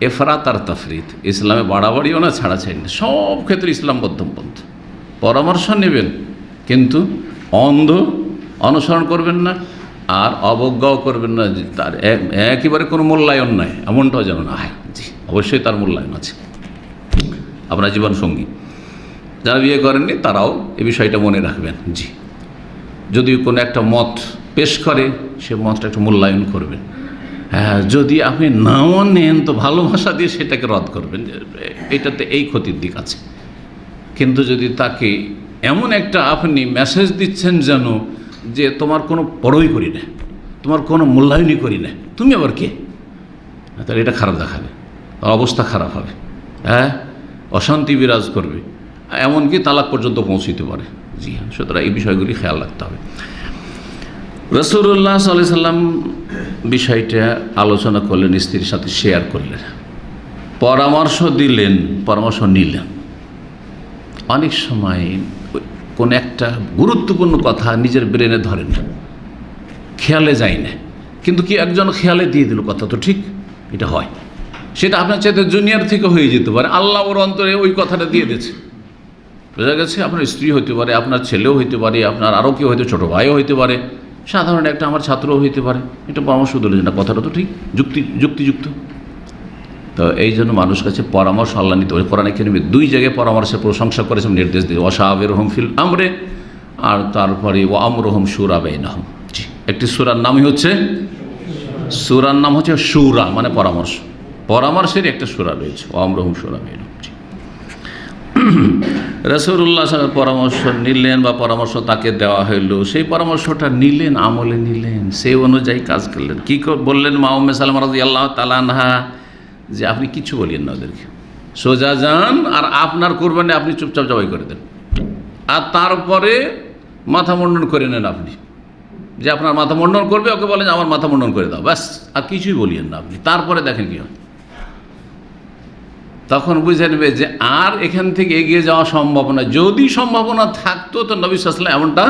এফরাত আর তাফরিত, ইসলামে বাড়াবাড়িও না, ছাড়াছাড়ি না, সব ক্ষেত্রে ইসলাম মধ্যমপন্থী। পরামর্শ নেবেন, কিন্তু অন্ধ অনুসরণ করবেন না, আর অবজ্ঞাও করবেন না, যে তার একেবারে কোনো মূল্যায়ন নাই, এমনটাও যেন না হয়। জি, অবশ্যই তার মূল্যায়ন আছে। আপনার জীবন সঙ্গী যারা বিয়ে করেননি তারাও এই বিষয়টা মনে রাখবেন। জি, যদি কোনো একটা মত পেশ করে, সে মতটা একটু মূল্যায়ন করবেন। হ্যাঁ, যদি আপনি নাও নেন তো ভালোবাসা দিয়ে সেটাকে রদ করবেন, এটাতে এই ক্ষতির দিক আছে। কিন্তু যদি তাকে এমন একটা আপনি মেসেজ দিচ্ছেন যেন যে তোমার কোনো পরই করি না, তোমার কোনো মূল্যায়নই করি না, তুমি আবার কে, তাহলে এটা খারাপ দেখাবে, অবস্থা খারাপ হবে। হ্যাঁ, অশান্তি বিরাজ করবে, এমনকি তালাক পর্যন্ত পৌঁছতে পারে। জি হ্যাঁ, সুতরাং এই বিষয়গুলি খেয়াল রাখতে হবে। রাসূলুল্লাহ সাল্লাল্লাহু আলাইহি সাল্লাম বিষয়টা আলোচনা করলেন, স্ত্রীর সাথে শেয়ার করলেন, পরামর্শ দিলেন, পরামর্শ নিলেন। অনেক সময় কোন একটা গুরুত্বপূর্ণ কথা নিজের ব্রেনে ধরেন না, খেয়ালে যায় না, কিন্তু কি একজন খেয়ালে দিয়ে দিল কথা, তো ঠিক এটা হয়, সেটা আপনার চাইতে জুনিয়র থেকে হয়ে যেতে পারে, আল্লাহ ওর অন্তরে ওই কথাটা দিয়ে দিয়েছে। বোঝা গেছে? আপনার স্ত্রী হইতে পারে, আপনার ছেলেও হইতে পারে, আপনার আরও কেউ হয়তো ছোটো ভাইও হইতে পারে, সাধারণ একটা আমার ছাত্রও হইতে পারে। এটা পরামর্শ দিলেন না, কথাটা তো ঠিক, যুক্তিযুক্ত। তো এই জন্য মানুষ কাছে পরামর্শ আল্লাহ নিতে পারে। কোরআনে কারিমে দুই জায়গায় পরামর্শের প্রশংসা করেছেন, নির্দেশ দিয়ে, ওয়াশাবিরহুম ফিল আমরে, আর তারপরে ওয়া আমরুহুম শুরা বাইনাহুম। জি, একটি সূরার নামই হচ্ছে, সূরার নাম হচ্ছে শুরা, মানে পরামর্শ। পরামর্শের একটা সূরা রয়েছে, ওয়া আমরুহুম শুরা বাইনাহুম। রাসূলুল্লাহ সাল্লাল্লাহু আলাইহি পরামর্শ নিলেন, বা পরামর্শ তাকে দেওয়া হইল, সেই পরামর্শটা নিলেন, আমলে নিলেন, সেই অনুযায়ী কাজ করলেন। কী বললেন মা উম্মে সালামা রাদিয়াল্লাহু তাআলা আনহা, যে আপনি কিছু বলিয়েন না ওদেরকে, সোজা যান আর আপনার কুরবানি আপনি চুপচাপ জবাই করে দেন, আর তারপরে মাথা মুন্ডন করে নেন। আপনি যে আপনার মাথা মুন্ডন করবে, ওকে বলেন আমার মাথা মুন্ডন করে দাও, ব্যাস, আর কিছুই বলিয়েন না আপনি। তারপরে দেখেন কী হয়, তখন বুঝে নেবে যে আর এখান থেকে এগিয়ে যাওয়া সম্ভাবনা, যদি সম্ভাবনা থাকতো তো নবী সাল্লাল্লাহু আলাইহি ওয়াসাল্লাম এমনটা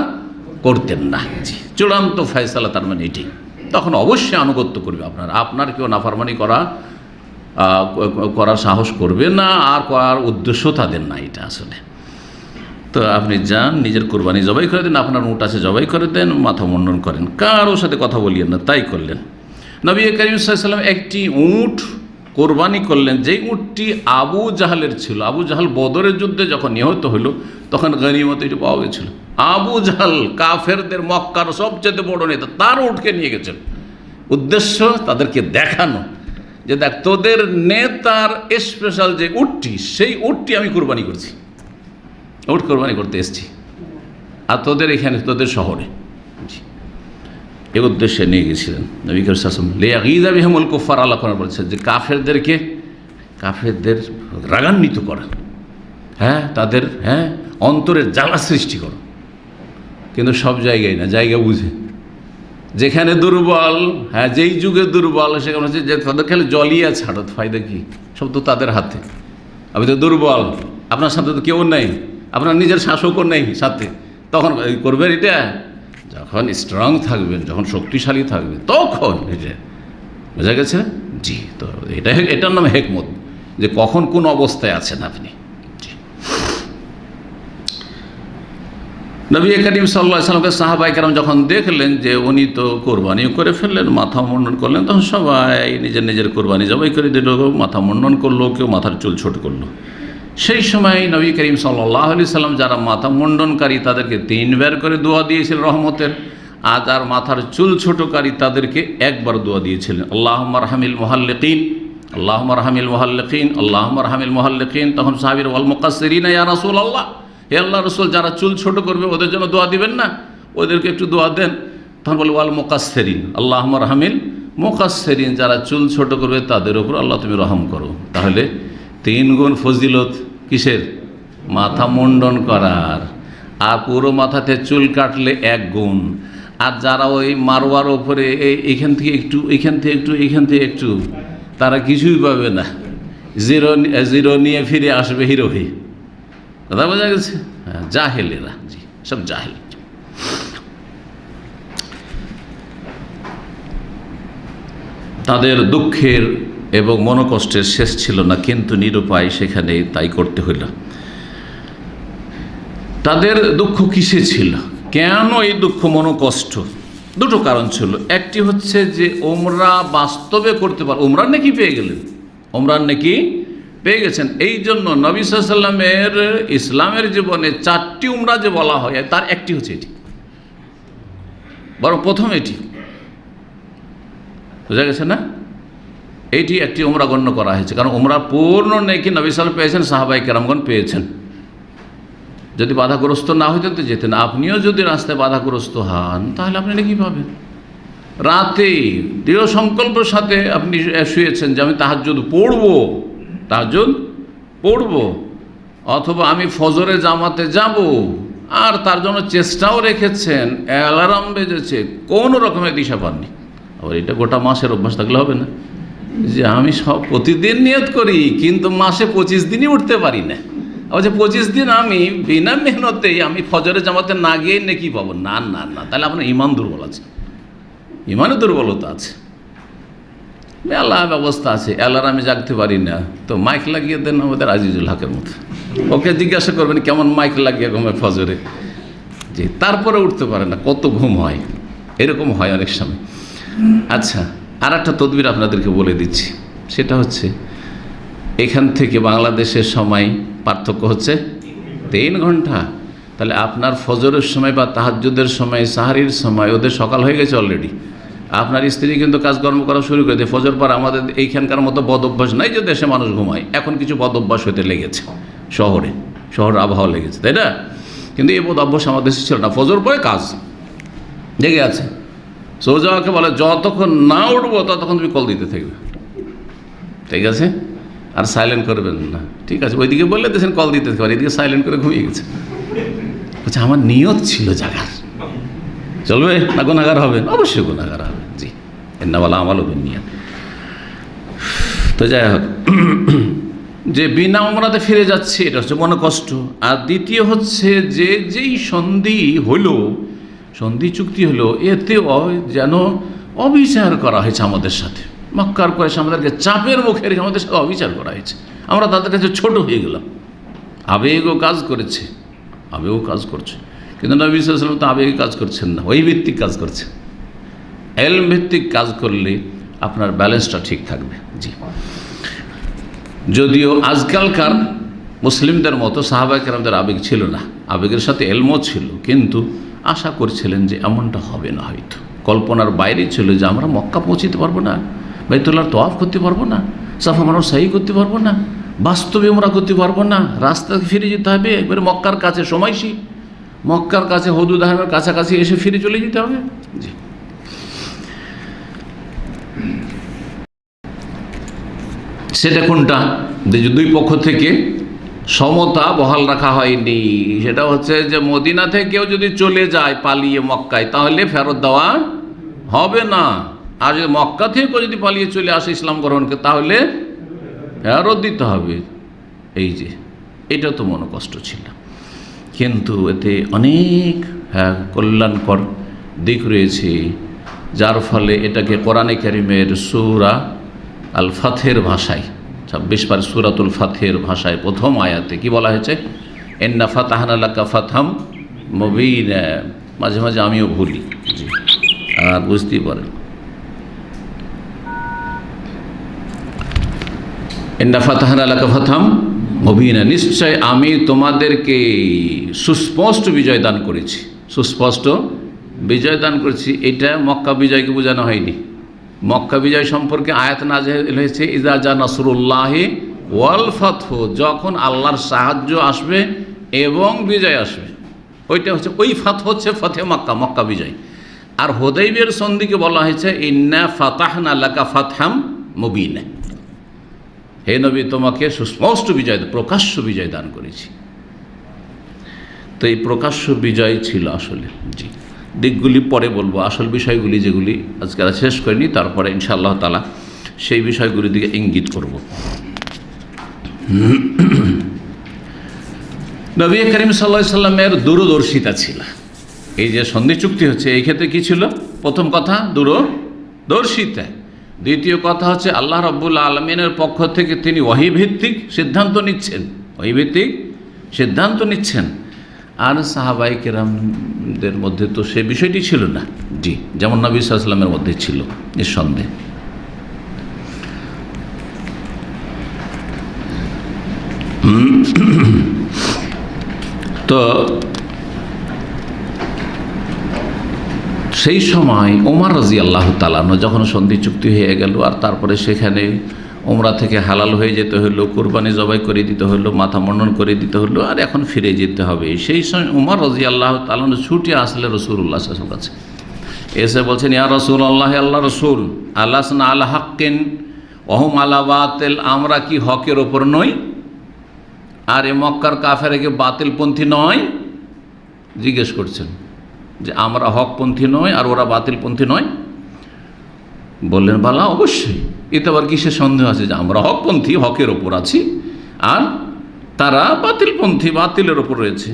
করতেন না। চূড়ান্ত ফয়সালা তার মানে এটি। তখন অবশ্যই আনুগত্য করবে আপনার কেউ নাফরমানি করার সাহস করবে না, আর করার উদ্দেশ্য তাদের না, এটা আসলে। তো আপনি যান, নিজের কোরবানি জবাই করে দেন, আপনার উট আছে জবাই করে দেন, মাথা মুন্ডন করেন, কারোর সাথে কথা বলিয়েন না। তাই করলেন। নবী করিম সাল্লাল্লাহু আলাইহি ওয়াসাল্লাম একটি উট কোরবানি করলেন, যেই উটটি আবু জাহালের ছিল। আবু জাহাল বদরের যুদ্ধে যখন নিহত হইল, তখন গনিমত এটি পাওয়া গেছিল। আবু জাহাল কাফেরদের মক্কার সবচেয়ে বড় নেতা, তার উটকে নিয়ে গেছেন। উদ্দেশ্য তাদেরকে দেখানো যে দেখ তোদের নেতার স্পেশাল যে উটটি, সেই উটটি আমি কুরবানি করছি, উট কোরবানি করতে এসেছি, আর তোদের এখানে তোদের শহরে। এই উদ্দেশ্যে নিয়ে গেছিলেন নবী করিম সাল্লাল্লাহু আলাইহি ওয়াসাল্লাম। লিয়াগীযা বিহিমুল কুফার, আল্লাহ কোরআনে বলেছেন যে কাফেরদের রাগান্বিত করা, তাদের অন্তরের জ্বালা সৃষ্টি করো। কিন্তু সব জায়গায় না, জায়গা বুঝে, যেখানে দুর্বল, যেই যুগে দুর্বল, সেখানে হচ্ছে যে তাদের খেলে জলিয়া ছাড়ো, ফায়দা কি, সব তো তাদের হাতে। আপনি তো দুর্বল, আপনার সাথে তো কেউ নেই, আপনার নিজের শাসকও নেই সাথে, তখন করবেন এটা। যখন স্ট্রং থাকবেন, যখন শক্তিশালী থাকবেন, তখন এটা বোঝা গেছে। জি, তো এটার নাম হেকমত, যে কখন কোন অবস্থায় আছেন আপনি। নবী করিম সাল্লাল্লাহু আলাইহি ওয়াসাল্লামকে সাহাবায়ে কেরাম যখন দেখলেন যে উনি তো কোরবানিও করে ফেললেন, মাথা মুন্ডন করলেন, তখন সবাই নিজের নিজের কোরবানি জবাই করে দিল, মাথা মুন্ডন করলো, কেউ মাথার চুল ছোট করলো। সেই সময় নবী করিম সাল্লাল্লাহু আলাইহি সাল্লাম যারা মাথা মুন্ডনকারী তাদেরকে 3 বার করে দোয়া দিয়েছিলেন রহমতের, আর যার মাথার চুল ছোটকারী তাদেরকে একবার দোয়া দিয়েছিলেন, আল্লাহুম্মা আরহামিল মুহাল্লিকিন, আল্লাহুম্মা আরহামিল মুহাল্লিকিন, আল্লাহুম্মা আরহামিল মুহাল্লিকিন। তখন সাহাবীরা ওয়াল মুকাসসিরিনা ইয়া রাসূলুল্লাহ, হে আল্লাহ রসুল, যারা চুল ছোট করবে ওদের জন্য দোয়া দিবেন না, ওদেরকে একটু দোয়া দেন। তখন বলে ওয়াল মুকাসসিরিন, আল্লাহুম্মা আরহামিল মুকাসসিরিন, যারা চুল ছোট করবে তাদের উপর আল্লাহ তুমি রহম করো। তাহলে 3 গুণ ফজিলত কিসের? মাথা মুন্ডন করার। আর পুরো মাথাতে চুল কাটলে 1 গুণ। আর যারা ওই মারোয়ার ওপরে এইখান থেকে একটু, এইখান থেকে একটু, এইখান থেকে একটু, তারা কিছুই পাবে না, জিরো নিয়ে ফিরে আসবে হিরো হয়ে। কথা বোঝা গেছে? জাহেলেরা, জি, সব জাহেল। তাদের দুঃখের এবং মনোকষ্টের শেষ ছিল না, কিন্তু নিরুপায় সেখানে তাই করতে হইল। তাদের দুঃখ কিসে ছিল? কেন এই দুঃখ মনোকষ্ট? 2টো কারণ ছিল। একটি হচ্ছে যে ওমরা বাস্তবে করতে পার, ওমরার নেকি পেয়ে গেলেন, ওমরার নেকি পেয়ে গেছেন। এই জন্য নবী সাল্লাল্লাহু আলাইহি ওয়াসাল্লামের ইসলামের জীবনে 4টি উমরা যে বলা হয়, তার একটি হচ্ছে এটি, বরং প্রথম এটি। বোঝা গেছে না? এইটি একটি উমরা গণ্য করা হয়েছে, কারণ উমরা পূর্ণ নেকি নবী সাল্লাল্লাহু আলাইহি ওয়াসাল্লাম পেয়েছেন, সাহাবায়ে কেরামগণ পেয়েছেন। যদি বাধাগ্রস্ত না হইতেন তো যেতেন। আপনিও যদি রাস্তায় বাধাগ্রস্ত হন তাহলে আপনি নেকি পাবেন। রাতে দৃঢ় সংকল্পের সাথে আপনি শুয়েছেন যে আমি তাহাজ্জুদ পড়ব, অথবা আমি ফজরে জামাতে যাব, আর তার জন্য চেষ্টাও রেখেছেন, অ্যালার্ম বেজেছে, কোনো রকমের দিশা পাননি। আবার এটা গোটা মাসের অভ্যাস থাকলে হবে না, যে আমি সব প্রতিদিন নিয়ত করি কিন্তু মাসে 25 দিনই উঠতে পারি না। আবার যে 25 দিন আমি বিনা মেহনতেই আমি ফজরে জামাতে না গিয়ে নেকি পাবো, না না না, তাহলে আপনার ইমান দুর্বল আছে, ইমানে দুর্বলতা আছে। মেলা ব্যবস্থা আছে, অ্যালার্মে জাগতে পারি না, তো মাইক লাগিয়ে দেন আমাদের আজিজুল হকের মতো, ওকে জিজ্ঞাসা করবেন কেমন মাইক লাগিয়ে ঘুমে ফজরে, যে তারপরে উঠতে পারে না, কত ঘুম হয়, এরকম হয় অনেক সময়। আচ্ছা, আর একটা তদবির আপনাদেরকে বলে দিচ্ছি, সেটা হচ্ছে এখান থেকে বাংলাদেশের সময় পার্থক্য হচ্ছে 3 ঘন্টা। তাহলে আপনার ফজরের সময় বা তাহাজ্জুদের সময়, সাহারির সময় ওদের সকাল হয়ে গেছে অলরেডি। আপনার স্ত্রী কিন্তু কাজকর্ম করা শুরু করে দেয় ফজর পর। আমাদের এইখানকার মতো বদ অভ্যাস নাই যে দেশে মানুষ ঘুমায়, এখন কিছু বদ অভ্যাস হতে লেগেছে, শহরের আবহাওয়া লেগেছে, তাই না? কিন্তু এই বদ অভ্যাস আমাদের দেশে ছিল না। ফজর পরে কাজ জেগে আছে, সোজাকে বলে যতক্ষণ না উঠবো ততক্ষণ তুমি কল দিতে থাকবে, ঠিক আছে? আর সাইলেন্ট করবেন না, ঠিক আছে? ওইদিকে বললে দেশেন কল দিতে থাকবে, এদিকে সাইলেন্ট করে ঘুমিয়ে গেছে। আচ্ছা, আমার নিয়ত ছিল জাগার, চলবে না? গুনাহগার হবেন, অবশ্যই গুনাহগার হবেন। জি, ইন্নামাল আমালু বিন্নিয়াত। তো যাই হোক, যে বিনা উমরাতে ফিরে যাচ্ছে, এটা হচ্ছে মনে কষ্ট। আর দ্বিতীয় হচ্ছে যে যেই সন্ধি চুক্তি হলো, এতে যেন অবিচার করা হয়েছে আমাদের সাথে। মক্কার কুরাইশ আমাদেরকে চাপের মুখে রেখে আমাদের সাথে অবিচার করা হয়েছে। আমরা তাদের কাছে ছোট হয়ে গেলাম। আবেগও কাজ করছে, কিন্তু নবী সাল্লাল্লাহু আলাইহি ওয়াসাল্লাম তো আবেগে কাজ করছেন না, ওই ভিত্তিক কাজ করছেন। ইলম ভিত্তিক কাজ করলে আপনার ব্যালেন্সটা ঠিক থাকবে। জি, যদিও আজকালকার মুসলিমদের মতো সাহাবায়ে কেরামদের আবেগ ছিল না, আবেগের সাথে ইলমও ছিল, কিন্তু আশা করছিলেন যে এমনটা হবে না, হয়তো কল্পনার বাইরে ছিল যে আমরা মক্কা পৌঁছিতে পারবো না, বাইতুল্লাহর তওয়াফ করতে পারবো না, সাফা মারওয়া সাই করতে পারবো না, বাস্তবে উমরা করতে পারবো না, রাস্তা ফিরে যেতে হবে একবারে মক্কার কাছে সময়সী, মক্কার কাছে হদুদ আহমের কাছাকাছি এসে ফিরে চলে যেতে হবে। জি, সেটা কোনটা? যে দুই পক্ষ থেকে সমতা বহাল রাখা হয়নি। সেটা হচ্ছে যে মদিনা থেকেও যদি চলে যায় পালিয়ে মক্কায়, তাহলে ফেরত দেওয়া হবে না। আর যদি মক্কা থেকেও যদি পালিয়ে চলে আসে ইসলাম গ্রহণকে, তাহলে ফেরত দিতে হবে। এই যে এটা তো মনোকষ্ট ছিল, কিন্তু এতে অনেক কল্যাণকর দিক রয়েছে, যার ফলে এটাকে কোরআনে কারিমের সূরা আল ফাথের ভাষায় 26 বার সূরাতুল ফাথের ভাষায় প্রথম আয়াতে কি বলা হয়েছে? ইন্না ফাতাহনা লাকা ফাতহাম মুবিনা। মাঝে মাঝে আমিও ভুলি, জি, আর বুঝতেই পারেন। ইন্না ফাতাহনা লাকা ফাতহাম মুবিনা, নিশ্চয় আমি তোমাদেরকে সুস্পষ্ট বিজয় দান করেছি, সুস্পষ্ট বিজয় দান করেছি। এটা মক্কা বিজয়কে বোঝানো হয়নি। মক্কা বিজয় সম্পর্কে আয়াত নাযিল হয়েছে ইজা জা নাসরুল্লাহি ওয়াল ফাতহু, যখন আল্লাহর সাহায্য আসবে এবং বিজয় আসবে। ওইটা হচ্ছে, ওই ফাতহ হচ্ছে ফতে মক্কা, মক্কা বিজয়। আর হুদাইবিয়ার সন্ধিকে বলা হয়েছে ইন্না ফাতাহনা লাকা ফাতহাম মুবিনা, হে নবী তোমাকে সুস্পষ্ট বিজয়, প্রকাশ্য বিজয় দান করেছি। তো এই প্রকাশ্য বিজয় ছিল আসলে। জি, দিকগুলি পরে বলবো, আসল বিষয়গুলি যেগুলি আজকে শেষ করিনি, তারপরে ইনশাআল্লাহ তাআলা সেই বিষয়গুলির দিকে ইঙ্গিত করব। নবী করিম সাল্লাল্লাহু আলাইহি সাল্লামের দূরদর্শিতা ছিল। এই যে সন্ধি চুক্তি হচ্ছে, এই ক্ষেত্রে কি ছিল? প্রথম কথা দূরদর্শিতা। দ্বিতীয় কথা হচ্ছে আল্লাহ রাব্বুল আলামিনের পক্ষ থেকে তিনি ওহীভিত্তিক সিদ্ধান্ত নিচ্ছেন, ওহীভিত্তিক সিদ্ধান্ত নিচ্ছেন। আর সাহাবাই কেরামদের মধ্যে তো সে বিষয়টি ছিল না। জি, যেমন নবী সাল্লাল্লাহু আলাইহি ওয়াসাল্লামের মধ্যে ছিল নিঃসন্দেহে। তো সেই সময় ওমর রাদিয়াল্লাহু তাআলা যখন সন্ধি চুক্তি হয়ে গেল, আর তারপরে সেখানে উমরা থেকে হালাল হয়ে যেতে হলো, কোরবানি জবাই করে দিতে হলো, মাথা মুন্ডন করে দিতে হলো, আর এখন ফিরে যেতে হবে। সেই সময় ওমর রাদিয়াল্লাহু তাআলা ছুটে আসলে রাসূলুল্লাহ সাল্লাল্লাহু আলাইহি ওয়াসাল্লামের কাছে, এসে বলছেন ইয়া রাসূলুল্লাহ, আল্লাহ রাসূল, আলাসনা আলা হাক্কিন ওয়া হুম আলা বাতিল, আমরা কি হকের ওপর নই আর এ মক্কার কাফেরা কি বাতিলপন্থী নয়? জিজ্ঞেস করছেন যে আমরা হকপন্থী নয় আর ওরা বাতিলপন্থী নয়? বললেন বালা, অবশ্যই। এতে আবার কিসের সন্দেহ আছে যে আমরা হকপন্থী, হকের ওপর আছি, আর তারা বাতিলপন্থী, বাতিলের ওপর রয়েছে।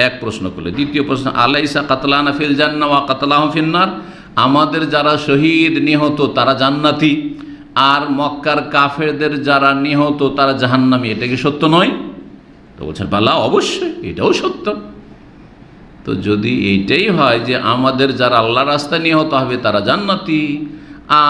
এক প্রশ্ন করলে। দ্বিতীয় প্রশ্ন, আলাইসা কাতলানা ফিল জান্নাহ ওয়া কাতলাহুম ফিন্নার, আমাদের যারা শহীদ নিহত তারা জান্নাতি, আর মক্কার কাফেরদের যারা নিহত তারা জাহান্নামী, এটা কি সত্য নয়? তো বলছেন বালা, অবশ্যই, এটাও সত্য। তো যদি এইটাই হয় যে আমাদের যারা আল্লাহর রাস্তায় নিহত হবে তারা জান্নাতি,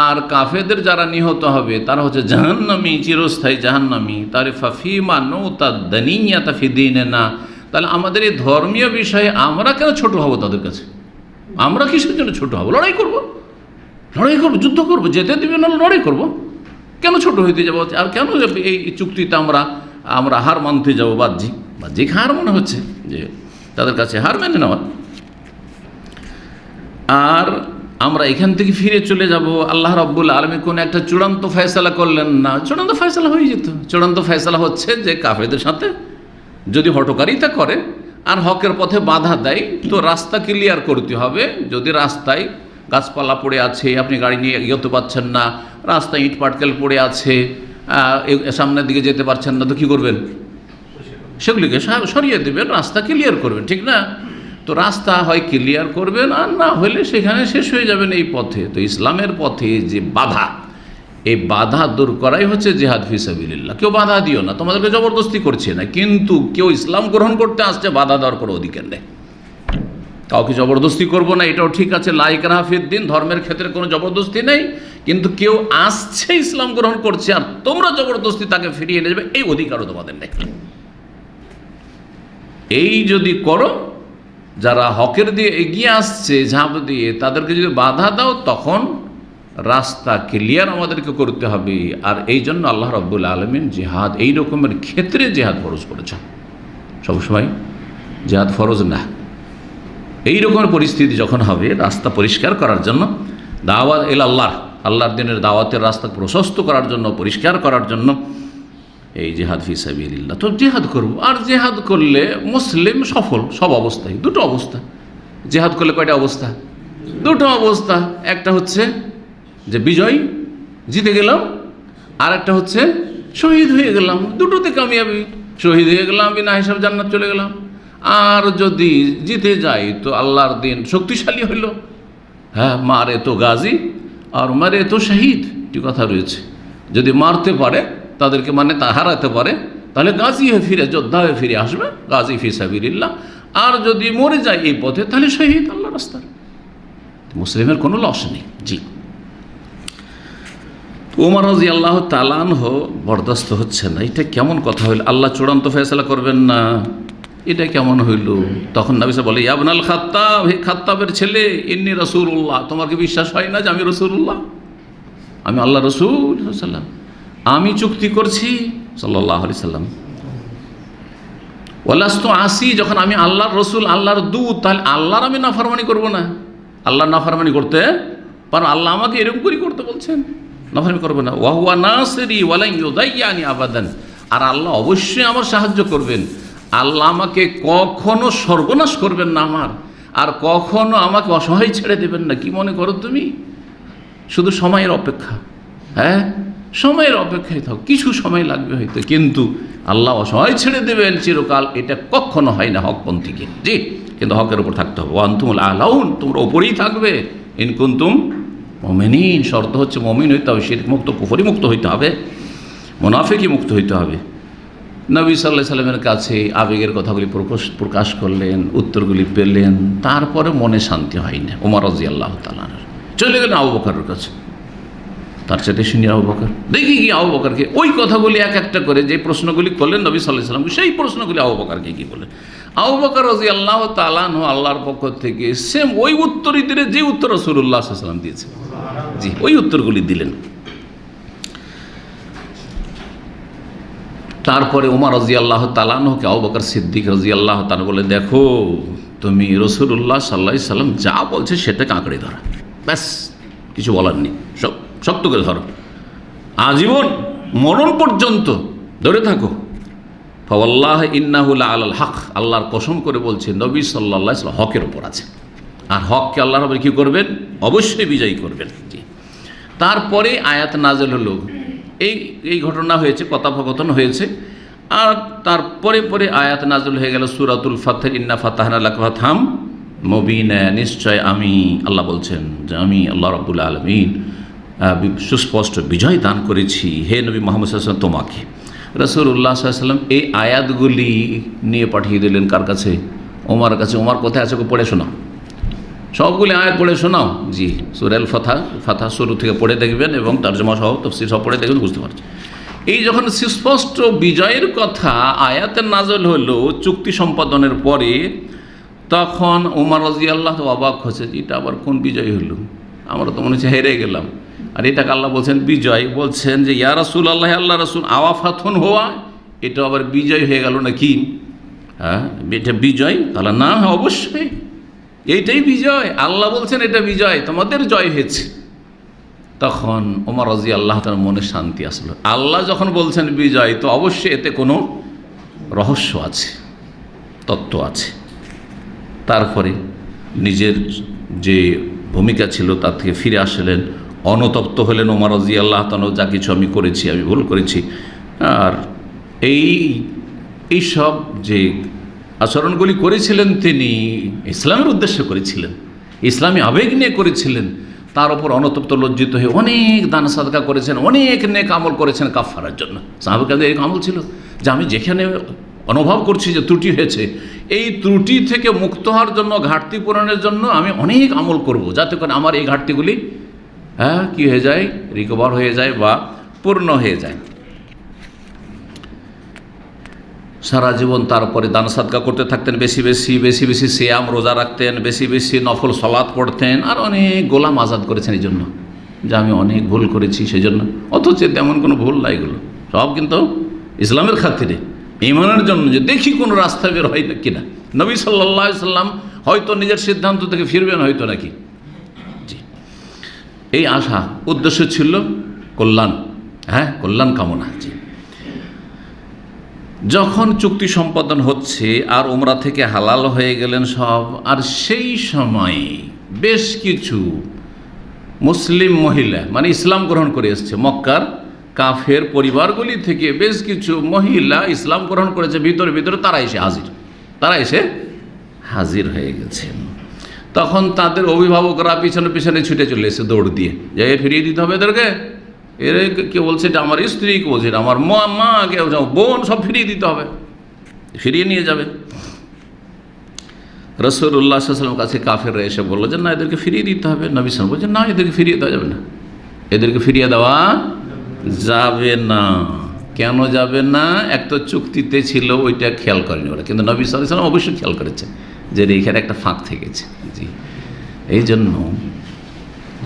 আর কাফেরদের যারা নিহত হবে তারা হচ্ছে জাহান্নামী, চিরস্থায়ী জাহান্নামী, তারে ফাফিমা নৌতাদানিয়াতা ফি দীনিনা, তাহলে আমাদের এই ধর্মীয় বিষয়ে আমরা কেন ছোট হব তাদের কাছে? আমরা কিসের জন্য ছোট হব? লড়াই করব, যুদ্ধ করব, যেতে দিবে না, লড়াই করব। কেন ছোট হইতে যাবো? আর কেন এই চুক্তিতে আমরা হার মানতে যাবো? বাহ্যিক হার মনে হচ্ছে যে তাদের কাছে হার মেনে নেওয়া। আর আমরা এখান থেকে ফিরে চলে যাব, আল্লাহ রাব্বুল আলামিন কোন একটা চূড়ান্ত ফয়সালা করলেন না। চূড়ান্ত ফয়সালা হয়ে যেত। চূড়ান্ত ফয়সালা হচ্ছে যে কাফেরদের সাথে যদি হটকারিতা করে আর হকের পথে বাধা দেয়, তো রাস্তা ক্লিয়ার করতে হবে। যদি রাস্তায় গাছপালা পড়ে আছে, আপনি গাড়ি নিয়ে এগোতে পারছেন না, রাস্তায় ইট পাটকেল পড়ে আছে, সামনের দিকে যেতে পারছেন না, তো কী করবেন? সেগুলিকে সরিয়ে দেবেন, রাস্তা ক্লিয়ার করবেন, ঠিক না? তো রাস্তা হয় ক্লিয়ার করবেন, আর না হলে সেখানে শেষ হয়ে যাবেন এই পথে। তো ইসলামের পথে যে বাধা, এই বাধা দূর করাই হচ্ছে জিহাদ ফি সাবিলিল্লাহ। কেউ বাধা দিও না, তোমাদেরকে জবরদস্তি করছে না, কিন্তু কেউ ইসলাম গ্রহণ করতে আসছে, বাধা দেওয়ার কোনো অধিকার নেই। কাউকে জবরদস্তি করবো না, এটাও ঠিক আছে। লা ইকরাহা ফিদ্দিন, ধর্মের ক্ষেত্রে কোনো জবরদস্তি নেই, কিন্তু কেউ আসছে ইসলাম গ্রহণ করছে আর তোমরা জবরদস্তি তাকে ফিরিয়ে নিয়ে যাবে, এই অধিকারও তোমাদের নেই। এই যদি করো, যারা হকের দিয়ে এগিয়ে আসছে ঝাঁপ দিয়ে, তাদেরকে যদি বাধা দাও, তখন রাস্তা ক্লিয়ার আমাদেরকে করতে হবে। আর এই জন্য আল্লাহ রাব্বুল আলামিন জিহাদ এই রকমের ক্ষেত্রে জিহাদ ফরজ করেছেন। সবসময় জিহাদ ফরজ না। এই রকমের পরিস্থিতি যখন হবে রাস্তা পরিষ্কার করার জন্য, দাওয়াত ইলা আল্লাহ, আল্লাহর দিনের দাওয়াতের রাস্তা প্রশস্ত করার জন্য, পরিষ্কার করার জন্য এই জিহাদ ফি সাবিলিল্লাহ। তো জিহাদ করব, আর জিহাদ করলে মুসলিম সফল সব অবস্থায়। দুটো অবস্থা জিহাদ করলে, কয়টা অবস্থা? দুটো অবস্থা। একটা হচ্ছে যে বিজয়, জিতে গেলাম, আর একটা হচ্ছে শহীদ হয়ে গেলাম। দুটোতে কামিয়াবি। শহীদ হয়ে গেলাম, বিনা হিসাব জান্নাত চলে গেলাম। আর যদি জিতে যাই তো আল্লাহর দিন শক্তিশালী হইল। হ্যাঁ, মারে তো গাজী আর মারে তো শহীদ, একটি কথা রয়েছে। যদি মারতে পারে তাদেরকে, মানে তা হারাতে পারে, তাহলে গাজী হয়ে ফিরে, যোদ্ধা হয়ে ফিরে আসবে, গাজী ফি সাবিলিল্লাহ। আর যদি মরে যায় এই পথে, তাহলে শহীদ আল্লাহ রাস্তার। মুসলিমের কোনো লস নেই। জি, ওমর রাদিয়াল্লাহু তাআলা আনহু বরদাস্ত হচ্ছে না। এটা কেমন কথা হইল? আল্লাহ চূড়ান্ত ফয়সালা করবেন না, এটা কেমন হইল? তখন নবী সাল্লাল্লাহু আলাইহি ওয়াসাল্লাম বলে, ইয়া ইবনাল খাত্তাব, হে খাত্তাবের ছেলে, ইন্নী রাসূলুল্লাহ, তোমার কি বিশ্বাস হয় না যে আমি রাসূলুল্লাহ, আমি আল্লাহ রাসূল সাল্লাল্লাহু, আমি চুক্তি করছি সাল্লাল্লাহু আলাইহি সাল্লাম। ওয়ালাস্তু আসি, যখন আমি আল্লাহর রাসূল, আল্লাহর দূত, তাহলে আল্লাহর আমি নাফরমানি করব না। আল্লাহর নাফরমানি করতে পারো? আল্লাহ আমাকে এরকম করে করতে বলছেন, নাফরমানি করবে না। ওয়া হুয়া নাসিরি ওয়া লা ইউযায়্যানি আবাদান, আর আল্লাহ অবশ্যই আমার সাহায্য করবেন। আল্লাহ আমাকে কখনো সর্বনাশ করবেন না আমার, আর কখনো আমাকে অসহায় ছেড়ে দেবেন না। কি মনে করো তুমি? শুধু সময়ের অপেক্ষা। হ্যাঁ, সময়ের অপেক্ষায় থাকো, কিছু সময় লাগবে হয়তো, কিন্তু আল্লাহ অসহায় ছেড়ে দেবেন চিরকাল, এটা কখনো হয় না হকপন্থীকে। জি, কিন্তু হকের উপর থাকতে হবে। ওয়া আনতুমুল আ'লাউন, তোমরা উপরেই থাকবে। ইন কুনতুম মুমিনিন, শর্ত হচ্ছে মুমিন হইতে হবে, শিরক মুক্ত, কুফরি মুক্ত হইতে হবে, মুনাফিকি মুক্ত হইতে হবে। নবী সাল্লাল্লাহু আলাইহি সাল্লামের কাছে আবেগের কথাগুলি প্রকাশ করলেন, উত্তরগুলি পেলেন, তারপরে মনে শান্তি হয় না। ওমর রাদিয়াল্লাহু তাআলা চলে গেলেন আবু বকরের কাছে। তার সাথে শুনি আবু বকর, দেখি কি আবু বকরকে ওই কথাগুলি এক একটা করে যে প্রশ্নগুলি করলেন নবী সাল্লাল্লাহু আলাইহি সাল্লামকে, সেই প্রশ্নগুলি আবু বকরকে কি বললেন। আবু বকর রাদিয়াল্লাহু তাআলা আনহু আল্লাহর পক্ষ থেকে সেম ওই উত্তরই দিলেন যে উত্তর রাসূলুল্লাহ সাল্লাল্লাহু আলাইহি ওয়াসাল্লাম দিয়েছেন। জি, ওই উত্তরগুলি দিলেন। তারপরে ওমর রাদিয়াল্লাহু তাআলা আনহুকে আবু বকর সিদ্দিক রাদিয়াল্লাহু তাআলা বলে, দেখো তুমি রাসূলুল্লাহ সাল্লাল্লাহু আলাইহি ওয়াসাল্লাম যা বলছে সেটাকে আঁকড়ে ধরো, ব্যাস, কিছু বলার নেই, সব শক্ত করে ধরো, আজীবন মরণ পর্যন্ত ধরে থাকো। ফাওয়াল্লাহি ইন্নাহু লাআলাল হক, আল্লাহর কসম করে বলছে নবী সাল্লাল্লাহু আলাইহি ওয়াসাল্লাম হকের উপর আছে, আর হককে আল্লাহ রাব্বুল কি করবেন? অবশ্যই বিজয়ী করবেন। জি, তারপরে আয়াত নাযিল হলো। এই ঘটনা হয়েছে, কথোপকথন হয়েছে, আর তারপরে পরে আয়াত নাযিল হয়ে গেল সূরাতুল ফাতহ, ইন্না ফাতাহনা লাকা ফাতহাম মুবিনা, নিশ্চয় আমি, আল্লাহ বলছেন যে আমি আল্লাহ রাব্বুল আলামিন সুস্পষ্ট বিজয় দান করেছি হে নবী মুহাম্মদ সাল্লাল্লাহু আলাইহি ওয়াসাল্লাম তোমাকে। রাসূলুল্লাহ সাল্লাল্লাহু আলাইহি ওয়াসাল্লাম এই আয়াতগুলি নিয়ে পাঠিয়ে দিলেন কার কাছে? ওমরের কাছে। ওমর কোথায় আছে পড়ে শোনাও, সবগুলি আয়াত পড়ে শোনাও। জি, সূরা আল ফাতহ শুরু থেকে পড়ে দেখবেন এবং তরজমা সহ তাফসীর সহ পড়ে দেখবেন, বুঝতে পারছেন। এই যখন সুস্পষ্ট বিজয়ের কথা আয়াতের নাযিল হলো চুক্তি সম্পাদনের পরে, তখন ওমর রাদিয়াল্লাহু অবাক হচ্ছে, এটা আবার কোন বিজয় হলো? আমরা তো মনে হচ্ছে হেরে গেলাম, আর এটাকে আল্লাহ বলছেন বিজয়। বলছেন যে ইয়া রাসূলুল্লাহ, আল্লাহ রাসূল, আওয়াফাতুন হওয়া, এটা আবার বিজয় হয়ে গেল নাকি? হ্যাঁ, এটা বিজয়? তাহলে না, অবশ্যই এইটাই বিজয়। আল্লাহ বলছেন এটা বিজয়, তোমাদের জয় হয়েছে। তখন ওমর রাদিয়াল্লাহু তাআলার মনে শান্তি আসলো। আল্লাহ যখন বলছেন বিজয়, তো অবশ্যই এতে কোনো রহস্য আছে, তত্ত্ব আছে। তারপরে নিজের যে ভূমিকা ছিল তার থেকে ফিরে আসলেন, অনুতপ্ত হলেন ওমর রাদিয়াল্লাহু তাআলা, যা কিছু আমি করেছি, আমি ভুল করেছি। আর এই সব যে আচরণগুলি করেছিলেন তিনি ইসলামের উদ্দেশ্যে করেছিলেন, ইসলামী আবেগ নিয়ে করেছিলেন, তার উপর অনুতপ্ত লজ্জিত হয়ে অনেক দান সাদকা করেছেন, অনেক নেক আমল করেছেন কাফারার জন্য। সাহাবাদের এই আমল ছিল যে আমি যেখানে অনুভব করছি যে ত্রুটি হয়েছে, এই ত্রুটি থেকে মুক্ত হওয়ার জন্য, ঘাটতি পূরণের জন্য আমি অনেক আমল করব, যাতে করে আমার এই ঘাটতিগুলি কি হয়ে যায়, রিকভার হয়ে যায় বা পূর্ণ হয়ে যায়। সারা জীবন তারপরে দান সাদকা করতে থাকতেন, বেশি বেশি সিয়াম রোজা রাখতেন, বেশি নফল সালাত পড়তেন, আর অনেক গোলাম আজাদ করেছেন। এই জন্য যে আমি অনেক ভুল করেছি সেজন্য, অথচ তেমন কোনো ভুল নাই, এগুলো সব কিন্তু ইসলামের খাতিরে, ঈমানের জন্য, যে দেখি কোনো রাস্তা বের হয় না কিনা। নবী সাল্লাল্লাহু আলাইহি সাল্লাম হয়তো নিজের সিদ্ধান্ত থেকে ফিরবেন হয়তো নাকি, জি, এই আশা, উদ্দেশ্য ছিল কল্যাণ, কল্যাণ কামনা। জি, যখন চুক্তি সম্পাদন হচ্ছে আর উমরা থেকে হালাল হয়ে গেলেন সব, আর সেই সময় বেশ কিছু মুসলিম মহিলা, মানে ইসলাম গ্রহণ করে এসছে, মক্কার কাফের পরিবারগুলি থেকে বেশ কিছু মহিলা ইসলাম গ্রহণ করেছে, ভিতরে ভিতরে তারা এসে হাজির হয়ে গেছেন। তখন তাদের অভিভাবকরা পিছনে পিছনে ছুটে চলে এসে দৌড় দিয়ে, যে ফিরিয়ে দিতে হবে এদেরকে, এর কে বলছে এটা আমার স্ত্রী, কে বলছে এটা আমার মা, কেউ বোন, সব ফিরিয়ে দিতে হবে, ফিরিয়ে নিয়ে যাবে। রাসূলুল্লাহ সাল্লাল্লাহু আলাইহি ওয়াসাল্লামের কাছে কাফেররা এসে বললো যে না, এদেরকে ফিরিয়ে দিতে হবে। নবী সাল্লাল্লাহু আলাইহি ওয়াসাল্লাম বলছেন না, এদেরকে ফিরিয়ে দেওয়া যাবে না, এদেরকে ফিরিয়ে দেওয়া যাবে না। কেন যাবে না? এক তো চুক্তিতে ছিল, ওইটা খেয়াল করেনি ওরা, কিন্তু নবী সাল্লাল্লাহু আলাইহি ওয়াসাল্লাম অবশ্যই খেয়াল করেছে যে এইখানে একটা ফাঁক থেকেছে। জি, এই জন্য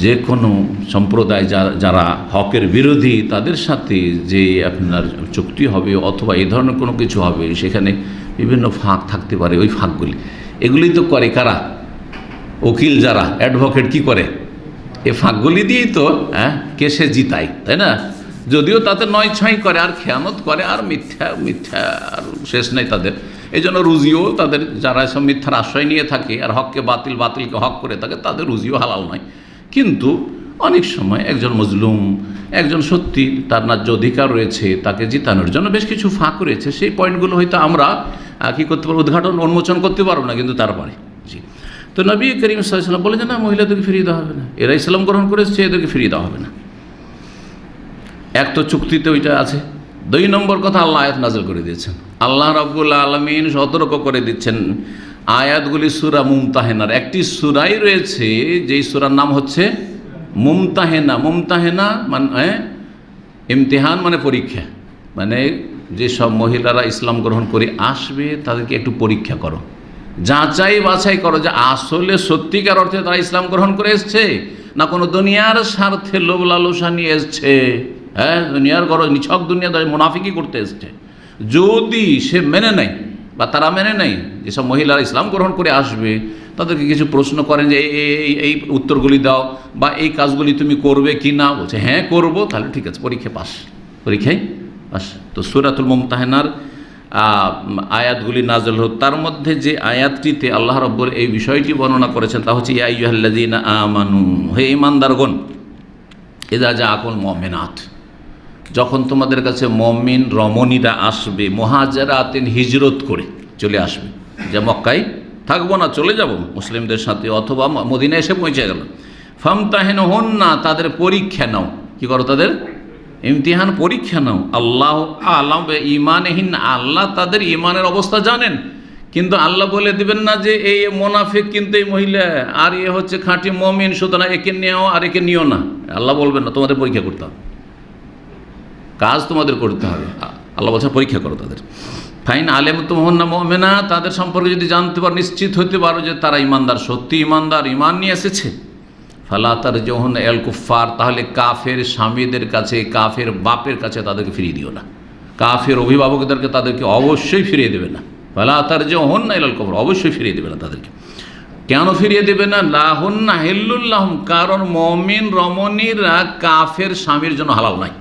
যে কোনো সম্প্রদায় যারা হকের বিরোধী, তাদের সাথে যে আপনার চুক্তি হবে অথবা এই ধরনের কোনো কিছু হবে, সেখানে বিভিন্ন ফাঁক থাকতে পারে। ওই ফাঁকগুলি, এগুলি তো করে কারা? উকিল যারা, অ্যাডভোকেট কি করে? এই ফাঁকগুলি দিয়েই তো কেসে জিতায়, তাই না? যদিও তাতে 9-6 করে আর খেয়ানত করে আর মিথ্যা আর শেষ নেই তাদের। এই জন্য রুজিও তাদের, যারা এসব মিথ্যার আশ্রয় নিয়ে থাকে আর হককে বাতিলকে হক করে থাকে, তাদের রুজিও হালাল নয়। কিন্তু অনেক সময় একজন মজলুম, একজন সত্যি তার ন্যায্য অধিকার রয়েছে, তাকে জিতানোর জন্য বেশ কিছু ফাঁক রয়েছে। সেই পয়েন্টগুলো হয়তো আমরা কী করতে পারবো, উন্মোচন করতে পারবো না, কিন্তু তারপরে জি। তো নবী করিম সাল্লাল্লাহু আলাইহি ওয়াসাল্লাম বলে যে না, মহিলাদেরকে ফিরিয়ে দেওয়া হবে না, এরা ইসলাম গ্রহণ করেছে, এদেরকে ফিরিয়ে দেওয়া হবে না। এক তো চুক্তিতে ওইটা আছে। 2 নম্বর কথা, আল্লাহ আয়াত নাযিল করে দিয়েছেন। আল্লাহ রাব্বুল আলামিন সতর্ক করে দিচ্ছেন। আয়াতগুলি সূরা মুমতাহিনার একটি সূরাই রয়েছে, যেই সূরার নাম হচ্ছে মুমতাহিনা মানে ইমতিহান, মানে পরীক্ষা, মানে যেসব মহিলারা ইসলাম গ্রহণ করে আসবে তাদেরকে একটু পরীক্ষা করো, যাচাই বাছাই করো যে আসলে সত্যিকার অর্থে তারা ইসলাম গ্রহণ করে এসছে না কোনো দুনিয়ার স্বার্থে লোভ লালসা নিয়ে এসছে, দুনিয়ার নিছক দুনিয়াদারি মুনাফিকি করতে এসছে। যদি সে মেনে নেয় বা তারা মেনে নেয়, যেসব মহিলারা ইসলাম গ্রহণ করে আসবে তাদেরকে কিছু প্রশ্ন করেন যে এই উত্তরগুলি দাও বা এই কাজগুলি তুমি করবে কি না, বলছে হ্যাঁ করব, তাহলে ঠিক আছে, পরীক্ষায় পাস। তো সূরাতুল মুমতাহিনার আয়াতগুলি নাযিল হল। তার মধ্যে যে আয়াতটিতে আল্লাহ রাব্বুল এই বিষয়টি বর্ণনা করেছেন তা হচ্ছে ইয়া আইয়ুহাল্লাযীনা আমানু, হে ঈমানদারগণ, ইযা জাআকুল মুমিনাত, যখন তোমাদের কাছে মুমিন রমণীরা আসবে, মুহাজিরাতিন, হিজরত করে চলে আসবে, যে মক্কায় থাকবো না, চলে যাব মুসলিমদের সাথে, অথবা মদিনায় এসে পৌঁছে গেল, ফামতাহিনুহুন্না, তাদের পরীক্ষা নাও। কি করো? তাদের ইমতিহান, পরীক্ষা নাও। আল্লাহ আ'লাম বিঈমানিহিন, আল্লাহ তাদের ঈমানের অবস্থা জানেন, কিন্তু আল্লাহ বলে দিবেন না যে এই মুনাফিক কিন্তু এই মহিলা, আর এ হচ্ছে খাঁটি মুমিন, সুতরাং একে নিও আর একে নিও না। আল্লাহ বলবেন না, তোমাদের পরীক্ষা করতে হবে, কাজ তোমাদের করতে হবে। আল্লাহ বলছে পরীক্ষা করো তাদের। ফাইন আলিমতুহুন্না মুমিনা, তাদের সম্পর্কে যদি জানতে পারো, নিশ্চিত হতে পারো যে তারা ইমানদার, সত্যি ইমানদার, ইমান নিয়ে এসেছে, ফালা তারজিউহুন্না ইলাল কুফফার, তাহলে কাফের স্বামীদের কাছে, কাফের বাপের কাছে তাদেরকে ফিরিয়ে দিও না। কাফের অভিভাবকদেরকে তাদেরকে অবশ্যই ফিরিয়ে দেবে না। ফালা তারজিউহুন্না ইলাল কুফর, অবশ্যই ফিরিয়ে দেবে না তাদেরকে। কেন ফিরিয়ে দেবে না? লাহুন্না হিল্লুল লাহুম, কারণ মুমিন রমণীরা কাফের স্বামীর জন্য হালাল নাই।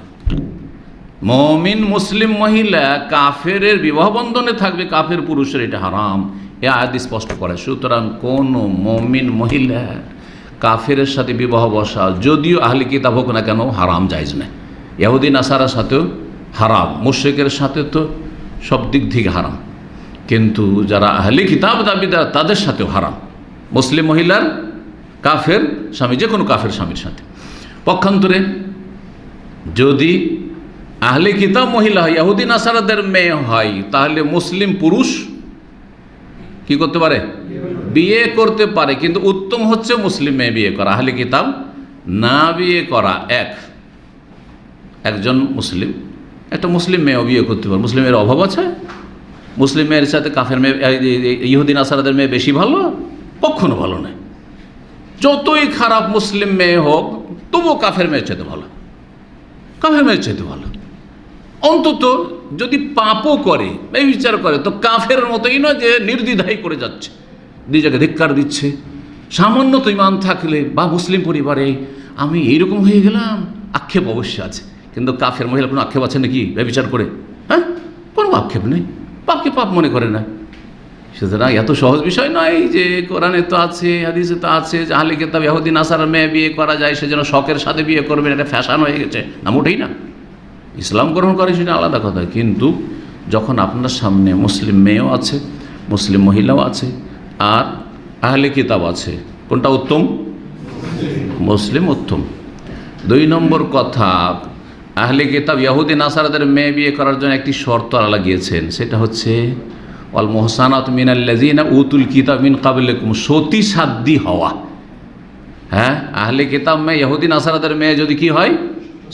মুমিন মুসলিম মহিলা কাফেরের বিবাহ বন্ধনে থাকবে, কাফের পুরুষের এটা হারাম, এ আয়াত স্পষ্ট করে। সুতরাং কোন মুমিন মহিলা কাফেরের সাথে বিবাহ বসা, যদিও আহলি কিতাব হোক না কেন, হারাম, জায়েজ না। ইহুদি নাসারার সাথেও হারাম, মুশরিকের সাথে তো সব দিক থেকে হারাম, কিন্তু যারা আহলি কিতাব দাবিদার তাদের সাথেও হারাম। মুসলিম মহিলার কাফের স্বামী, যে কোনো কাফের স্বামীর সাথে। পক্ষান্তরে যদি আহলে কিতাব মহিলা হয়, ইহুদি নাসারাদের মেয়ে হয়, তাহলে মুসলিম পুরুষ কি করতে পারে? বিয়ে করতে পারে, কিন্তু উত্তম হচ্ছে মুসলিম মেয়ে বিয়ে করা, আহলে কিতাব না বিয়ে করা। একজন মুসলিম একটা মুসলিম মেয়েও বিয়ে করতে পারে। মুসলিমের অভাব আছে? মুসলিম মেয়ের সাথে কাফের মেয়ে, ইহুদি নাসারাদের মেয়ে বেশি ভালো? কখনো ভালো নয়। যতই খারাপ মুসলিম মেয়ে হোক, তবুও কাফের মেয়ের চাইতে ভালো, কাফের মেয়ের চাইতে ভালো। অন্তত যদি পাপও করে, বিচার করে, তো কাফের মতোই নয় যে নির্দ্বিধাই করে যাচ্ছে, নিজেকে ধিক্কার দিচ্ছে। সামান্য তো ইমান থাকলে বা মুসলিম পরিবারে আমি এইরকম হয়ে গেলাম, আক্ষেপ অবশ্যই আছে, কিন্তু কাফের মহিলা কোনো আক্ষেপ আছে নাকি বিচার করে? হ্যাঁ, কোনো আক্ষেপ নেই, পাপকে পাপ মনে করে না। সুতরাং এত সহজ বিষয় নয় যে কোরআনে তো আছে, হাদিসে তো আছে যে আহলে কিতাব ইহুদি নাসারা মেয়ে বিয়ে করা যায়, সেজন্য শখের সাথে বিয়ে করবেন, এটা ফ্যাশন হয়ে গেছে। না, মোটেই না। ইসলাম গ্রহণ করে সেটা আলাদা কথা, কিন্তু যখন আপনার সামনে মুসলিম মেয়েও আছে, মুসলিম মহিলাও আছে, আর আহলে কিতাব আছে, কোনটা উত্তম? মুসলিম উত্তম। 2 নম্বর কথা, আহলে কিতাব ইহুদি নাসারাদের মেয়ে বিয়ে করার জন্য একটি শর্ত লাগিয়েছেন, সেটা হচ্ছে ওয়াল মুহসানাত মিনাল্লাযিনা উতুল কিতাব মিন ক্বাবলিকুম, সতী সাধ্বী হওয়া। হ্যাঁ, আহলে কিতাব মেয়ে ইহুদি নাসারাদের মেয়ে যদি কি হয়,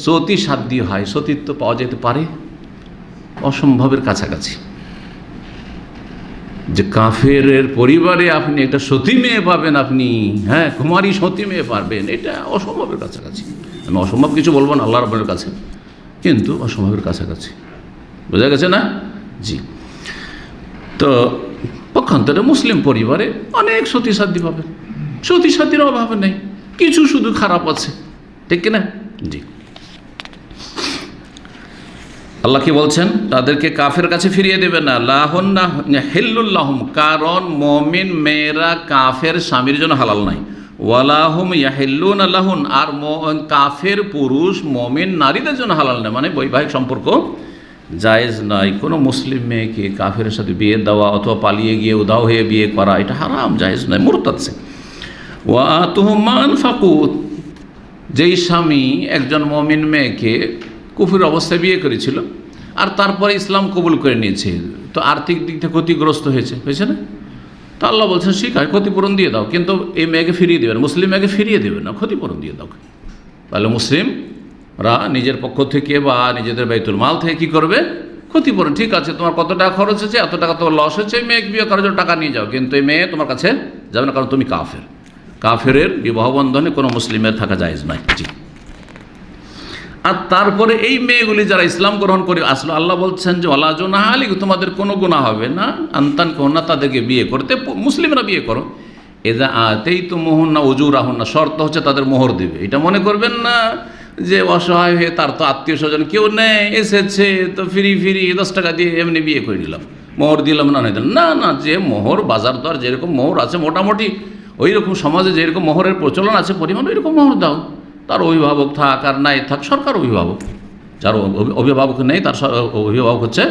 সতী সাধ্বী হয়, সতীত্ব পাওয়া যেতে পারে অসম্ভবের কাছাকাছি। যে কাফেরের পরিবারে আপনি একটা সতী মেয়ে পাবেন, আপনি হ্যাঁ কুমারী সতী মেয়ে পাবেন, এটা অসম্ভবের কাছাকাছি। আমি অসম্ভব কিছু বলবো না আল্লাহ রাব্বুল কাছে, কিন্তু অসম্ভবের কাছাকাছি। বোঝা গেছে না? জি। তো পক্ষান্তরে মুসলিম পরিবারে অনেক সতী সাধ্বী পাবেন, সতী সাধ্বীর অভাব নেই, কিছু শুধু খারাপ আছে, ঠিক কিনা? জি। আল্লাহ কি বলছেন? তাদেরকে কাফের কাছে ফিরিয়ে দেবে না। লাহুন্না হিল্লুল্লাহুম, কারণ মুমিন মেয়েরা কাফের স্বামীর জন্য হালাল নাই। ওয়ালাহুম ইয়াহিল্লুনা লাহুন, আর কাফের পুরুষ মুমিন নারীদের জন্য হালাল নাই, মানে বৈবাহিক সম্পর্ক জায়েজ নয়। কোনো মুসলিম মেয়েকে কাফের সাথে বিয়ে দেওয়া অথবা পালিয়ে গিয়ে উধাও হয়ে বিয়ে করা, এটা হারাম, জায়েজ নয়, মুরতাদ সে। ওয়া আতুহুম মা আনফাকু, যেই স্বামী একজন মুমিন মেয়েকে কুফুর অবস্থায় বিয়ে করেছিল আর তারপরে ইসলাম কবুল করে নিয়েছে, তো আর্থিক দিক থেকে ক্ষতিগ্রস্ত হয়েছে না? তো আল্লাহ বলছেন ঠিক আছে, ক্ষতিপূরণ দিয়ে দাও, কিন্তু এই মেয়েকে ফিরিয়ে দেবেন, মুসলিম মেয়েকে ফিরিয়ে দেবেন না, ক্ষতিপূরণ দিয়ে দাও। তাহলে মুসলিমরা নিজের পক্ষ থেকে বা নিজেদের বাইতুল মাল থেকে কী করবে? ক্ষতিপূরণ। ঠিক আছে, তোমার কত টাকা খরচ হয়েছে, এত টাকা তোমার লস হয়েছে, এই মেয়েকে বিয়ে করার জন্য টাকা নিয়ে যাও, কিন্তু এই মেয়ে তোমার কাছে যাবে না, কারণ তুমি কাফের। কাফেরের বিবাহ বন্ধনে কোনো মুসলিমের থাকা জায়েজ নয়। জি। আর তারপরে এই মেয়েগুলি যারা ইসলাম গ্রহণ করে আসলো, আল্লাহ বলছেন যে ওয়ালা জুনাহা আলাইকুম, তোমাদের কোনো গুনাহ হবে না আনতান কোনা, তাদেরকে বিয়ে করতে, মুসলিমরা বিয়ে করো। এদা আতেই তো মোহনা উজুরাহুন্না, শর্ত হচ্ছে তাদের মোহর দেবে। এটা মনে করবেন না যে অসহায় হয়ে তার তো আত্মীয় স্বজন কেউ নেই, এসেছে তো ফিরি 10 টাকা দিয়ে এমনি বিয়ে করে নিলাম, মোহর দিলাম না, না না, যে মোহর বাজার দর যেরকম মোহর আছে মোটামুটি ওই রকম, সমাজে যেরকম মোহরের প্রচলন আছে পরিমাণ, ওই রকম মোহর দাও। তার অভিভাবক থাক আর নাই থাক, সরকার অভিভাবক, যার অভিভাবক নেই তার অভিভাবক হচ্ছে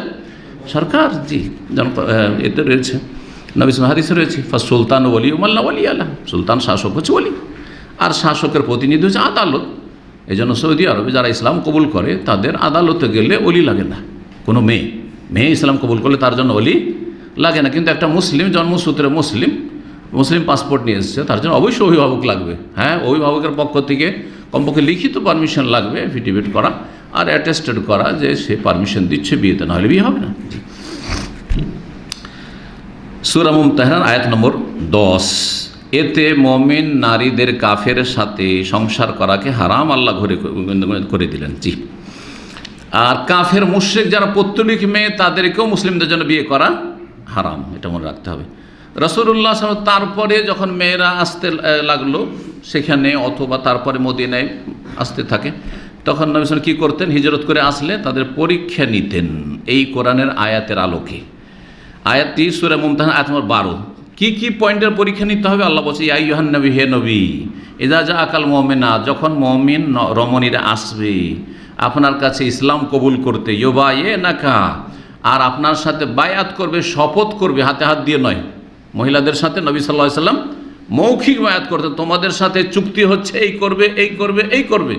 সরকার। জি, যেমন এতে রয়েছে নবী হাদিসে রয়েছে ফাস সুলতান ওলি উমাল্লা ওলি আল্লাহ, সুলতান শাসক হচ্ছে ওলি, আর শাসকের প্রতিনিধি হচ্ছে আদালত। এই জন্য সৌদি আরবে যারা ইসলাম কবুল করে তাদের আদালতে গেলে ওলি লাগে না। কোনো মেয়ে ইসলাম কবুল করলে তার জন্য ওলি লাগে না, কিন্তু একটা মুসলিম জন্মসূত্রে মুসলিম পাসপোর্ট নিয়ে এসেছে, তার জন্য অবশ্যই অভিভাবক লাগবে। হ্যাঁ, অভিভাবকের পক্ষ থেকে কমপক্ষে লিখিত পারমিশন লাগবে, এফিডেভিট করা আর অ্যাটেস্টেড করা যে সে পারমিশন দিচ্ছে বিয়েতে, নাহলে বিয়ে হবে না। সূরা মুমতাহিনা আয়াত নম্বর 10, এতে মুমিন নারীদের কাফের সাথে সংসার করাকে হারাম আল্লাহ করে দিলেন। জি। আর কাফের মুশরিক যারা পৌত্তলিক মেয়ে, তাদেরকেও মুসলিমদের জন্য বিয়ে করা হারাম, এটা মনে রাখতে হবে। রাসূলুল্লাহ সাল্লাল্লাহু আলাইহি ওয়াসাল্লাম তারপরে যখন মেয়েরা আসতে লাগলো সেখানে, অথবা তারপরে মদিনায় আসতে থাকে, তখন নবী সাল্লাল্লাহু আলাইহি ওয়াসাল্লাম কী করতেন? হিজরত করে আসলে তাদের পরীক্ষা নিতেন এই কোরআনের আয়াতের আলোকে। আয়াতটি সূরা মুমতাহিনা আয়াত নম্বর 12। কি পয়েন্টের পরীক্ষা নিতে হবে? আল্লাহ বলছে ইয়া আইয়ুহান নবী, হে নবী, ইযা জাআকাল মুমিনাত, যখন মুমিন রমণীরা আসবে আপনার কাছে ইসলাম কবুল করতে, ইউবাইনাকা, আর আপনার সাথে বায়াত করবে, শপথ করবে, হাতে হাত দিয়ে নয়। মহিলাদের সাথে নবী সাল্লাল্লাহু আলাইহি ওয়াসাল্লাম মৌখিক বায়াত করতেন, তোমাদের সাথে চুক্তি হচ্ছে এই করবে এই করবে এই করবে।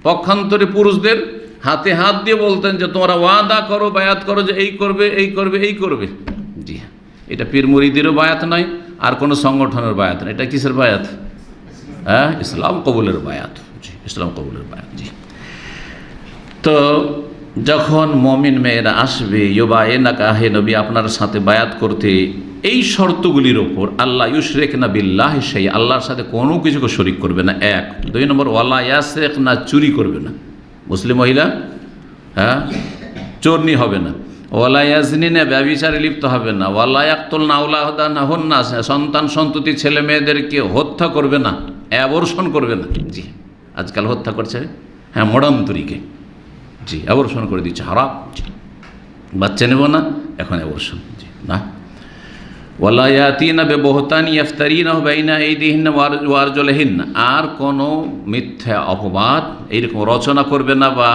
পক্ষান্তরে পুরুষদের হাতে হাত দিয়ে বলতেন যে তোমরা ওয়াদা করো, বায়াত করো যে এই করবে এই করবে এই করবে। জি, এটা পীর মুরিদেরও বায়াত নয়, আর কোনো সংগঠনের বায়াত নয়, এটা কিসের বায়াত? হ্যাঁ, ইসলাম কবুলের বায়াত। জি, ইসলাম কবুলের বায়াত। জি। তো যখন মুমিন মেয়েরা আসবে, ইউবাইনাকা, হে নবী, আপনার সাথে বায়াত করতে, এই শর্তগুলির ওপর আল্লাহ ইউশরিক না বিল্লাহ সেই আল্লাহর সাথে কোনো কিছুকে শরিক করবে না, এক। 2 নম্বর ওয়ালা ইয়াসরিক না চুরি করবে না, মুসলিম মহিলা চোরনি হবে না। ওয়ালা ইয়াজনি না ব্যভিচারে লিপ্ত হবে না। ওয়ালা ইয়াকতুল না আওলাদাহুন্না সন্তান সন্ততি ছেলে মেয়েদেরকে হত্যা করবে না, অ্যাবর্শন করবে না। জি, আজকাল হত্যা করছে মডার্ন তরিকে, জি অ্যাবর্শন করে দিচ্ছে, হারাম। বাচ্চা নেব না, এখন অ্যাবর্শন, জি না। ওয়ালা ইয়াতিনা বিবহতান ইফতারিনাহু বাইনা আইদিহিন্না ওয়া আরজুলিহিন্না, আর কোনো মিথ্যা অপবাদ এইরকম রচনা করবে না বা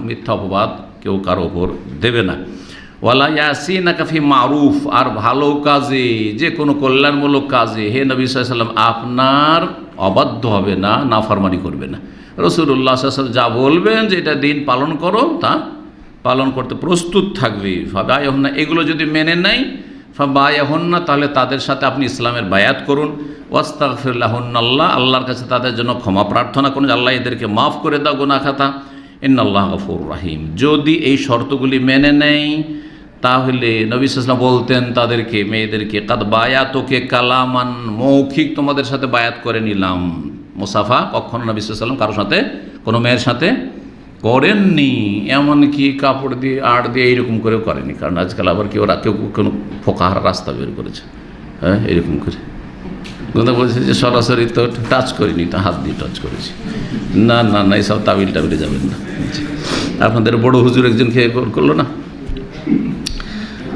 মিথ্যা অপবাদ কেউ কারো ওপর দেবে না। ওয়ালা ইয়াসিনাকা ফি মারুফ, আর ভালো কাজে যে কোনো কল্যাণমূলক কাজে হে নবী সাল্লাল্লাহু আলাইহি ওয়াসাল্লাম আপনার অবাধ্য হবে না, নাফরমানি করবে না। রাসূলুল্লাহ সাল্লাল্লাহু আলাইহি ওয়াসাল্লাম যা বলবেন যে এটা দিন পালন করো, তা পালন করতে প্রস্তুত থাকবে। ফাবায়াহুন্না, এগুলো যদি মেনে নেয়, ফাবায়াহুন্না তাহলে তাদের সাথে আপনি ইসলামের বায়াত করুন। ওয়াস্তাগফির লাহুন্না, আল্লাহর কাছে তাদের জন্য ক্ষমা প্রার্থনা করুন, আল্লাহ এদেরকে মাফ করে দাও গুনাহ খাতা। ইন্নাল্লাহ গফুরুর রহিম। যদি এই শর্তগুলি মেনে নেয় তাহলে নবী সাল্লাল্লাহু আলাইহি ওয়াসাল্লাম বলতেন তাদেরকে, মেয়েদেরকে, কাদ বায়াতুকে কালামান, মৌখিক তোমাদের সাথে বায়াত করে নিলাম। মুসাফা কখনো নবী সাল্লাল্লাহু আলাইহি ওয়াসাল্লাম কারোর সাথে কোনো মেয়ের সাথে করেননি, এমনকি কাপড় দিয়ে আড় দিয়ে এইরকম করেও করেনি। কারণ আজকাল আবার কেউ কোনো ফোকাহার রাস্তা বের করেছে, এরকম করে কথা বলছে যে সরাসরি তো টাচ করিনি, তো হাত দিয়ে টাচ করেছি। না না না, এইসব তাবিল টাবিলে যাবেন না। আপনাদের বড় হুজুর একজন খেয়ে করলো না,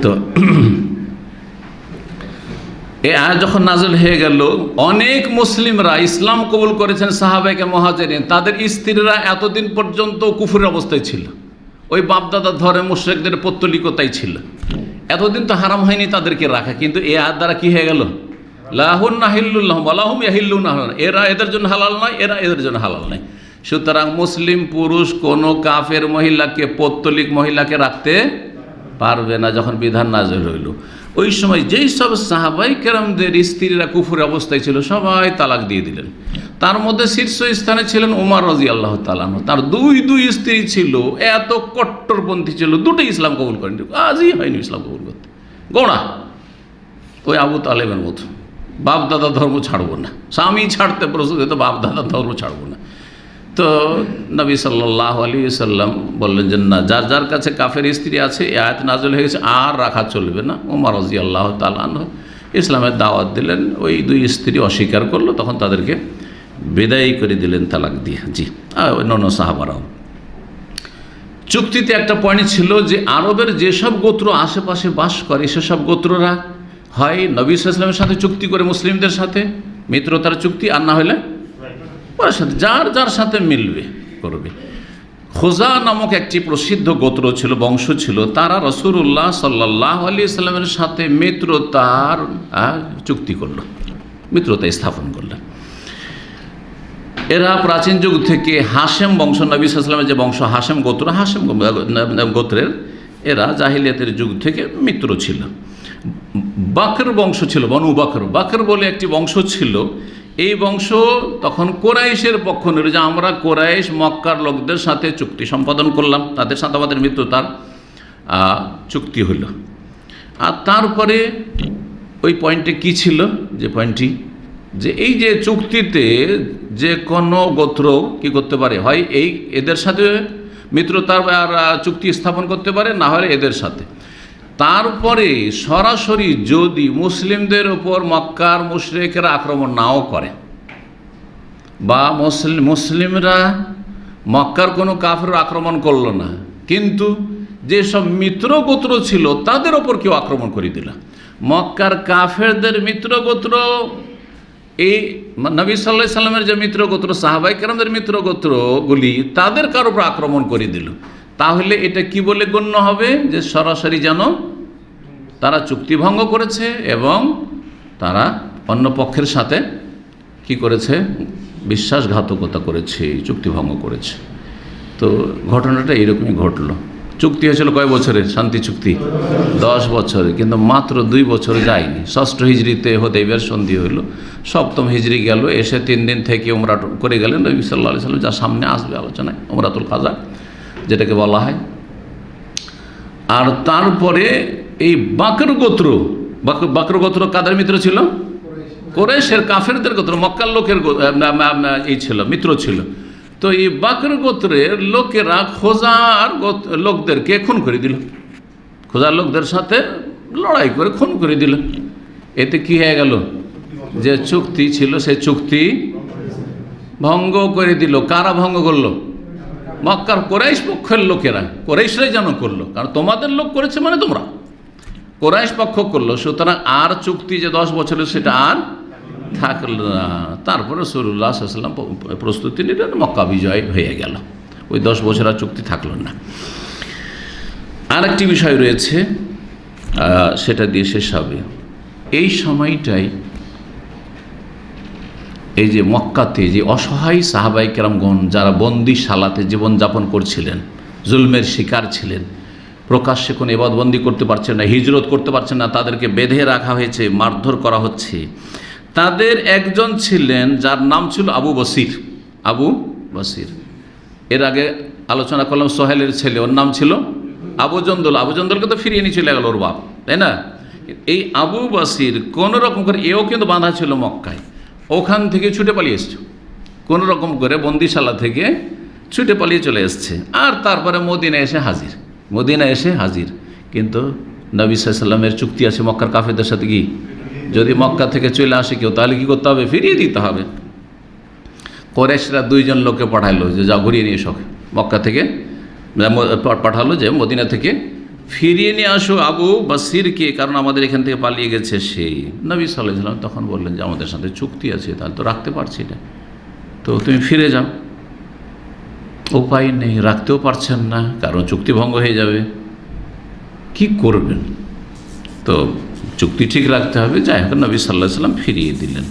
তো এ আয়াত যখন নাযিল হয়ে গেল, অনেক মুসলিমরা ইসলাম কবুল করেছেন, সাহাবায়ে মুহাজিরিন, তাদের স্ত্রীরা এতদিন পর্যন্ত কুফরের অবস্থায় ছিল, ওই বাপদাদা ধরে মুশরিকদের পৌত্তলিকতাই ছিল। এতদিন তো হারাম হয়নি তাদেরকে রাখা, কিন্তু এই আয়াত দ্বারা কি হয়ে গেল? লাহুন্না হিল্লুল লাহুম ওয়া লাহুম ইয়াহিল্লুনা, এরা এদের জন্য হালাল নয়, এরা এদের জন্য হালাল নয়। সুতরাং মুসলিম পুরুষ কোনো কাফের মহিলাকে, পৌত্তলিক মহিলাকে রাখতে পারবে না। যখন বিধান নাযিল হইল, ওই সময় যেই সব সাহাবায়ে কেরামদের স্ত্রীরা কুফুর অবস্থায় ছিল সবাই তালাক দিয়ে দিলেন। তার মধ্যে শীর্ষ স্থানে ছিলেন ওমর রাদিয়াল্লাহু তাআলা আনহু। তার দুই স্ত্রী ছিল, এত কট্টরপন্থী ছিল, দুটোই ইসলাম কবুল করেনি, আজই হয়নি ইসলাম কবুল করতে। গোড়া ওই আবু তালেবের মতো, বাপ দাদা ধর্ম ছাড়বো না, স্বামী ছাড়তে প্রস্তুত, তো বাপ দাদা ধর্ম ছাড়বো না। তো নবী সাল্লাল্লাহু আলাইহি ওয়াসাল্লাম বললেন যে না, যার যার কাছে কাফের স্ত্রী আছে, এই আয়াত নাযিল হয়ে গেছে, আর রাখা চলবে না। ওমর রাদিয়াল্লাহু তাআলা আনহু ইসলামের দাওয়াত দিলেন, ওই দুই স্ত্রী অস্বীকার করলো, তখন তাদেরকে বিদায় করে দিলেন তালাক দিয়ে। জি, অন্যান্য সাহাবারাও। চুক্তিতে একটা পয়েন্ট ছিল যে আরবের যেসব গোত্র আশেপাশে বাস করে, সেসব গোত্ররা হয় নবী সাল্লাল্লাহু আলাইহি ওয়াসাল্লামের সাথে চুক্তি করে, মুসলিমদের সাথে মিত্রতার চুক্তি, আর না হলে ওর সাথে যার যার সাথে মিলবে করবে। খোজা নামক একটি প্রসিদ্ধ গোত্র ছিল, বংশ ছিল, তারা রাসূলুল্লাহ সাল্লাল্লাহু আলাইহি ওয়াসাল্লামের সাথে মিত্রতার চুক্তি করল, মিত্রতা স্থাপন করলেন। এরা প্রাচীন যুগ থেকে হাশেম বংশ, নবী সাল্লাল্লাহু আলাইহি ওয়াসাল্লামের যে বংশ হাশেম গোত্র, হাশেম গোত্রের এরা জাহিলিয়াতের যুগ থেকে মিত্র ছিল। বাকর বংশ ছিল, বনু বাকর, বাকর বলে একটি বংশ ছিল। এই বংশ তখন কোরাইশের পক্ষ নিল যে আমরা কোরাইশ মক্কার লোকদের সাথে চুক্তি সম্পাদন করলাম, তাদের সাথে আমাদের মিত্রতার চুক্তি হইল। আর তারপরে ওই পয়েন্টে কি ছিল, যে পয়েন্টটি যে এই যে চুক্তিতে যে কোনো গোত্র কি করতে পারে, হয় এই এদের সাথে মিত্রতার চুক্তি স্থাপন করতে পারে, না হলে এদের সাথে। তারপরে সরাসরি যদি মুসলিমদের ওপর মক্কার মুশরিকরা আক্রমণ নাও করে, বা মুসলিমরা মক্কার কোনো কাফের আক্রমণ করলো না, কিন্তু যেসব মিত্র গোত্র ছিল তাদের ওপর কেউ আক্রমণ করে দিল, মক্কার কাফেরদের মিত্র গোত্র, এই নবী সাল্লাল্লাহু আলাইহি সাল্লামের যে মিত্র গোত্র, সাহাবায়ে কেরামদের মিত্র গোত্রগুলি তাদের কারো উপর আক্রমণ করে দিল, তাহলে এটা কি বলে গণ্য হবে? যে সরাসরি যেন তারা চুক্তি ভঙ্গ করেছে এবং তারা অন্য পক্ষের সাথে কি করেছে, বিশ্বাসঘাতকতা করেছে, চুক্তি ভঙ্গ করেছে। তো ঘটনাটা এরকমই ঘটলো। চুক্তি হয়েছিল কয় বছরের? শান্তি চুক্তি 10 বছরে, কিন্তু মাত্র 2 বছর যায়নি। 6ষ্ঠ হিজরিতে হুদাইবিয়ার সন্ধি হইল, 7ম হিজরি গেল, এসে 3 দিন থেকে উমরা করে গেলেন নবী সাল্লাল্লাহু আলাইহি ওয়াসাল্লাম, যা সামনে আসবে আলোচনায়, উমরাতুল কাজা যেটাকে বলা হয়। আর তারপরে এই বাকর গোত্র বকর গোত্র কাদের মিত্র ছিল? কুরাইশের কাফেরদের গোত্র, মক্কার লোকের এই ছিল, মিত্র ছিল। তো এই বকর গোত্রের লোকেরা খোজার লোকদেরকে খুন করে দিল, খোজার লোকদের সাথে লড়াই করে খুন করে দিল। এতে কি হয়ে গেল? যে চুক্তি ছিল সেই চুক্তি ভঙ্গ করে দিল। কারা ভঙ্গ করলো? মক্কার কুরাইশ পক্ষের লোকেরা, কুরাইশরাই যেন করলো, কারণ তোমাদের লোক করেছে মানে তোমরা, কুরাইশ পক্ষ করলো। সুতরাং আর চুক্তি যে 10 বছরের সেটা আর থাকলো না। তারপরে রাসূলুল্লাহ সাল্লাল্লাহু আলাইহি ওয়াসাল্লাম প্রস্তুতি নিলেন, মক্কা বিজয় হয়ে গেল। ওই 10 বছর আর চুক্তি থাকলো না। আর একটি বিষয় রয়েছে, সেটা দিয়ে শেষ হবে। এই সময়টাই এই যে মক্কাতে যে অসহায় সাহাবায়ে কেরামগণ যারা বন্দিশালাতে জীবনযাপন করছিলেন, জুলমের শিকার ছিলেন, প্রকাশ্যে কোনো ইবাদতবন্দি করতে পারছেন না, হিজরত করতে পারছেন না, তাদেরকে বেঁধে রাখা হয়েছে, মারধর করা হচ্ছে। তাদের একজন ছিলেন যার নাম ছিল আবু বসির। আবু বসির, এর আগে আলোচনা করলাম সোহেলের ছেলে, ওর নাম ছিল আবু জন্দল। আবু জন্দলকে তো ফিরিয়ে নিয়ে চলে গেল ওর বাপ, তাই না? এই আবু বসির কোনো রকম করে, এও কিন্তু বাঁধা ছিল মক্কায়, ওখান থেকে ছুটে পালিয়ে এসছে, কোনো রকম করে বন্দিশালা থেকে ছুটে পালিয়ে চলে এসছে। আর তারপরে মদিনা এসে হাজির, মদিনা এসে হাজির। কিন্তু নবী সাল্লাল্লাহু আলাইহি ওয়াসাল্লামের চুক্তি আছে মক্কার কাফেরদের সাথে, কি যদি মক্কা থেকে চলে আসে কেউ তাহলে কি করতে হবে? ফিরিয়ে দিতে হবে। কুরাইশরা 2 জন লোককে পাঠালো যে যাও ঘুরিয়ে নিয়ে এসো, মক্কা থেকে পাঠালো যে মদিনা থেকে ফিরিয়ে নিয়ে আসো আবু বসিরকে, কারণ আমাদের এখান থেকে পালিয়ে গেছে সেই। নবী সাল্লাল্লাহু আলাইহি ওয়াসাল্লাম তখন বললেন যে আমাদের সাথে চুক্তি আছে, তাহলে তো রাখতে পারছি না, তো তুমি ফিরে যাও। উপায় নেই, রাখতেও পারছেন না, কারণ চুক্তি ভঙ্গ হয়ে যাবে, কি করবেন? তো চুক্তি ঠিক রাখতে হবে। যাই হোক, নবী সাল্লাল্লাহু আলাইহি ওয়াসাল্লাম ফিরিয়ে দিলেন।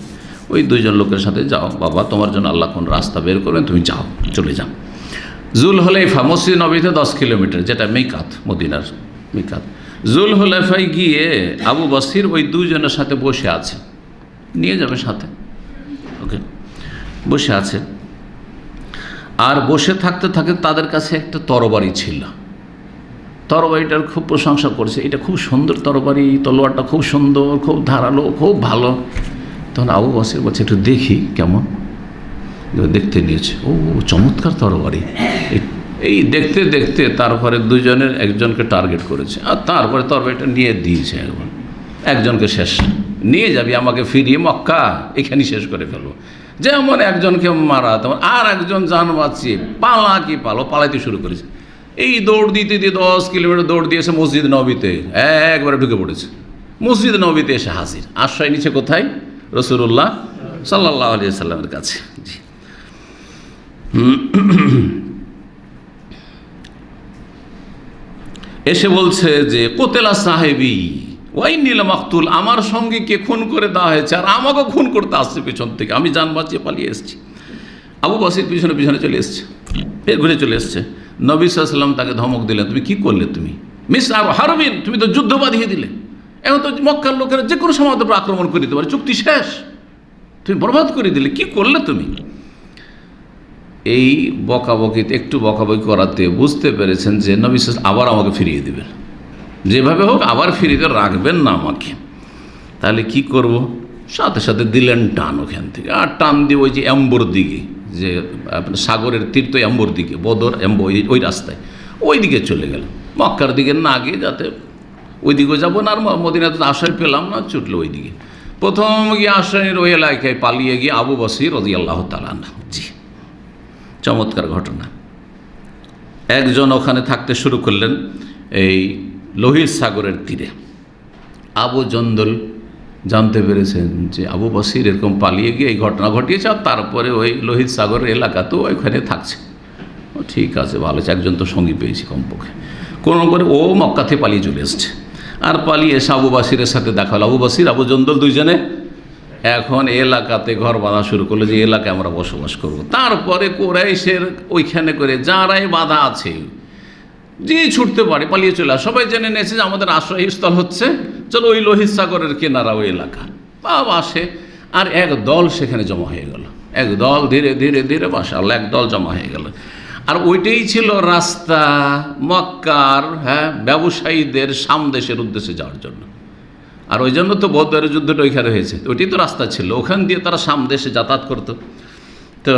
ওই 2 জন লোকের সাথে, যাও বাবা, তোমার জন্য আল্লাহ কোন রাস্তা বের করবেন, তুমি যাও, চলে যাও। জুলহুলাইফা মসজিদ নবীতে 10 কিলোমিটার, যেটা মিকাত, মদিনার মিকাত। জুলহুলাইফায় গিয়ে আবু বসির ওই 2 জনের সাথে বসে আছে, নিয়ে যাবে সাথে, ওকে বসে আছে। আর বসে থাকতে থাকতে তাদের কাছে একটা তরবারি ছিল, তরবারিটার খুব প্রশংসা করছে, এটা খুব সুন্দর তরবারি, তলোয়ারটা খুব সুন্দর, খুব ধারালো, খুব ভালো। তখন আবু বসির বলছে একটু দেখি কেমন। দেখতে নিয়েছে, ও চমৎকার তরবারি। এই দেখতে দেখতে তারপরে 2 জনের একজনকে টার্গেট করেছে, আর তারপরে তরবারিটা নিয়ে দিয়েছে একবার। একজনকে শেষ, নিয়ে যাবি আমাকে ফিরিয়ে মক্কা, এখানেই শেষ করে ফেলবো। যেমন একজনকে মারা, তেমন আর একজন জান বাঁচিয়ে পালাইতে শুরু করেছে। এই দৌড় দিতে দিয়ে 10 কিলোমিটার দৌড় দিয়েছে মসজিদ নবীতে, একবারে ঢুকে পড়েছে মসজিদ নবীতে, এসে হাজির। আশ্রয় নিচ্ছে কোথায়? রাসূলুল্লাহ সাল্লাল্লাহু আলাইহি ওয়াসাল্লামের কাছে। জি, এসে বলছে যে কোতেলা সাহেবী ওয়াইনিল মাকতুল, আমার সঙ্গে কে খুন করে দেওয়া হয়েছে, আর আমাকে খুন করতে আসছে পেছন থেকে, আমি জান বাঁচিয়ে পালিয়ে এসেছি। আবু বসির পিছনে পিছনে চলে এসছে, ফের ঘুরে চলে এসছে। নবী সাল্লাল্লাহু আলাইহি ওয়াসাল্লাম তাকে ধমক দিলেন, তুমি কি করলে? তুমি মিস আর হারবিন, তুমি তো যুদ্ধ বাঁধিয়ে দিলে। এখন তো মক্কার লোকেরা যে কোনো সময় তো আক্রমণ করে দিতে পারে, চুক্তি শেষ, তুমি বরবাদ করে দিলে, কি করলে তুমি? এই বকাবকিতে, একটু বকাবকি করাতে বুঝতে পেরেছেন যে নবী সাল্লাল্লাহু আবার আমাকে ফিরিয়ে দেবেন, যেভাবে হোক আবার ফিরিয়ে রাখবেন না আমাকে। তাহলে কি করব? সাথে সাথে দিলেন টান ওখান থেকে, আর টান দিয়ে ওই যে এম্বর দিকে, যে আপনার সাগরের তীর্থ এম্বর দিকে, বদর এম্বর, ওই রাস্তায় ওই দিকে চলে গেল, মক্কার দিকে না গিয়ে, যাতে ওই দিকেও যাবো না, আর মদিনাতে আশ্রয় পেলাম না, ছুটলো ওই দিকে। প্রথম গিয়ে আশ্রয়ের ওই এলাকায় পালিয়ে গিয়ে আবু বসির রাদিয়াল্লাহু তাআলা আনহু। জি, চমৎকার ঘটনা। একজন ওখানে থাকতে শুরু করলেন এই লোহিত সাগরের তীরে। আবু জন্দল জানতে পেরেছেন যে আবু বসির এরকম পালিয়ে গিয়ে এই ঘটনা ঘটিয়েছে, আর তারপরে ওই লোহিত সাগরের এলাকাতেও ওইখানে থাকছে। ও ঠিক আছে, ভালো আছে, একজন তো সঙ্গী পেয়েছি কমপক্ষে। কোনো করে ও মক্কাতে পালিয়ে চলে এসছে, আর পালিয়ে এসে আবু বসিরের সাথে দেখা হলো। আবু বসির, আবু জন্দল 2 জনে এখন এলাকাতে ঘর বাঁধা শুরু করলো, যে এলাকায় আমরা বসবাস করব। তারপরে কুরাইশের ওইখানে করে যারাই বাধা আছে, যে ছুটতে পারে পালিয়ে চলে আসে, সবাই জেনে নিয়েছে যে আমাদের আশ্রয়স্থল হচ্ছে, চলো ওই লোহিত সাগরের কিনারা ওই এলাকা। বাবা আসে, আর এক দল সেখানে জমা হয়ে গেল, এক দল ধীরে ধীরে ধীরে মাশাআল্লাহ এক দল জমা হয়ে গেল। আর ওইটাই ছিল রাস্তা মক্কার ব্যবসায়ীদের শাম দেশের উদ্দেশ্যে যাওয়ার জন্য। আর ওই জন্য তো বদরের যুদ্ধটা ওইখানে হয়েছে, ওইটাই তো রাস্তা ছিল, ওখান দিয়ে তারা শাম দেশে যাতায়াত করতো। তো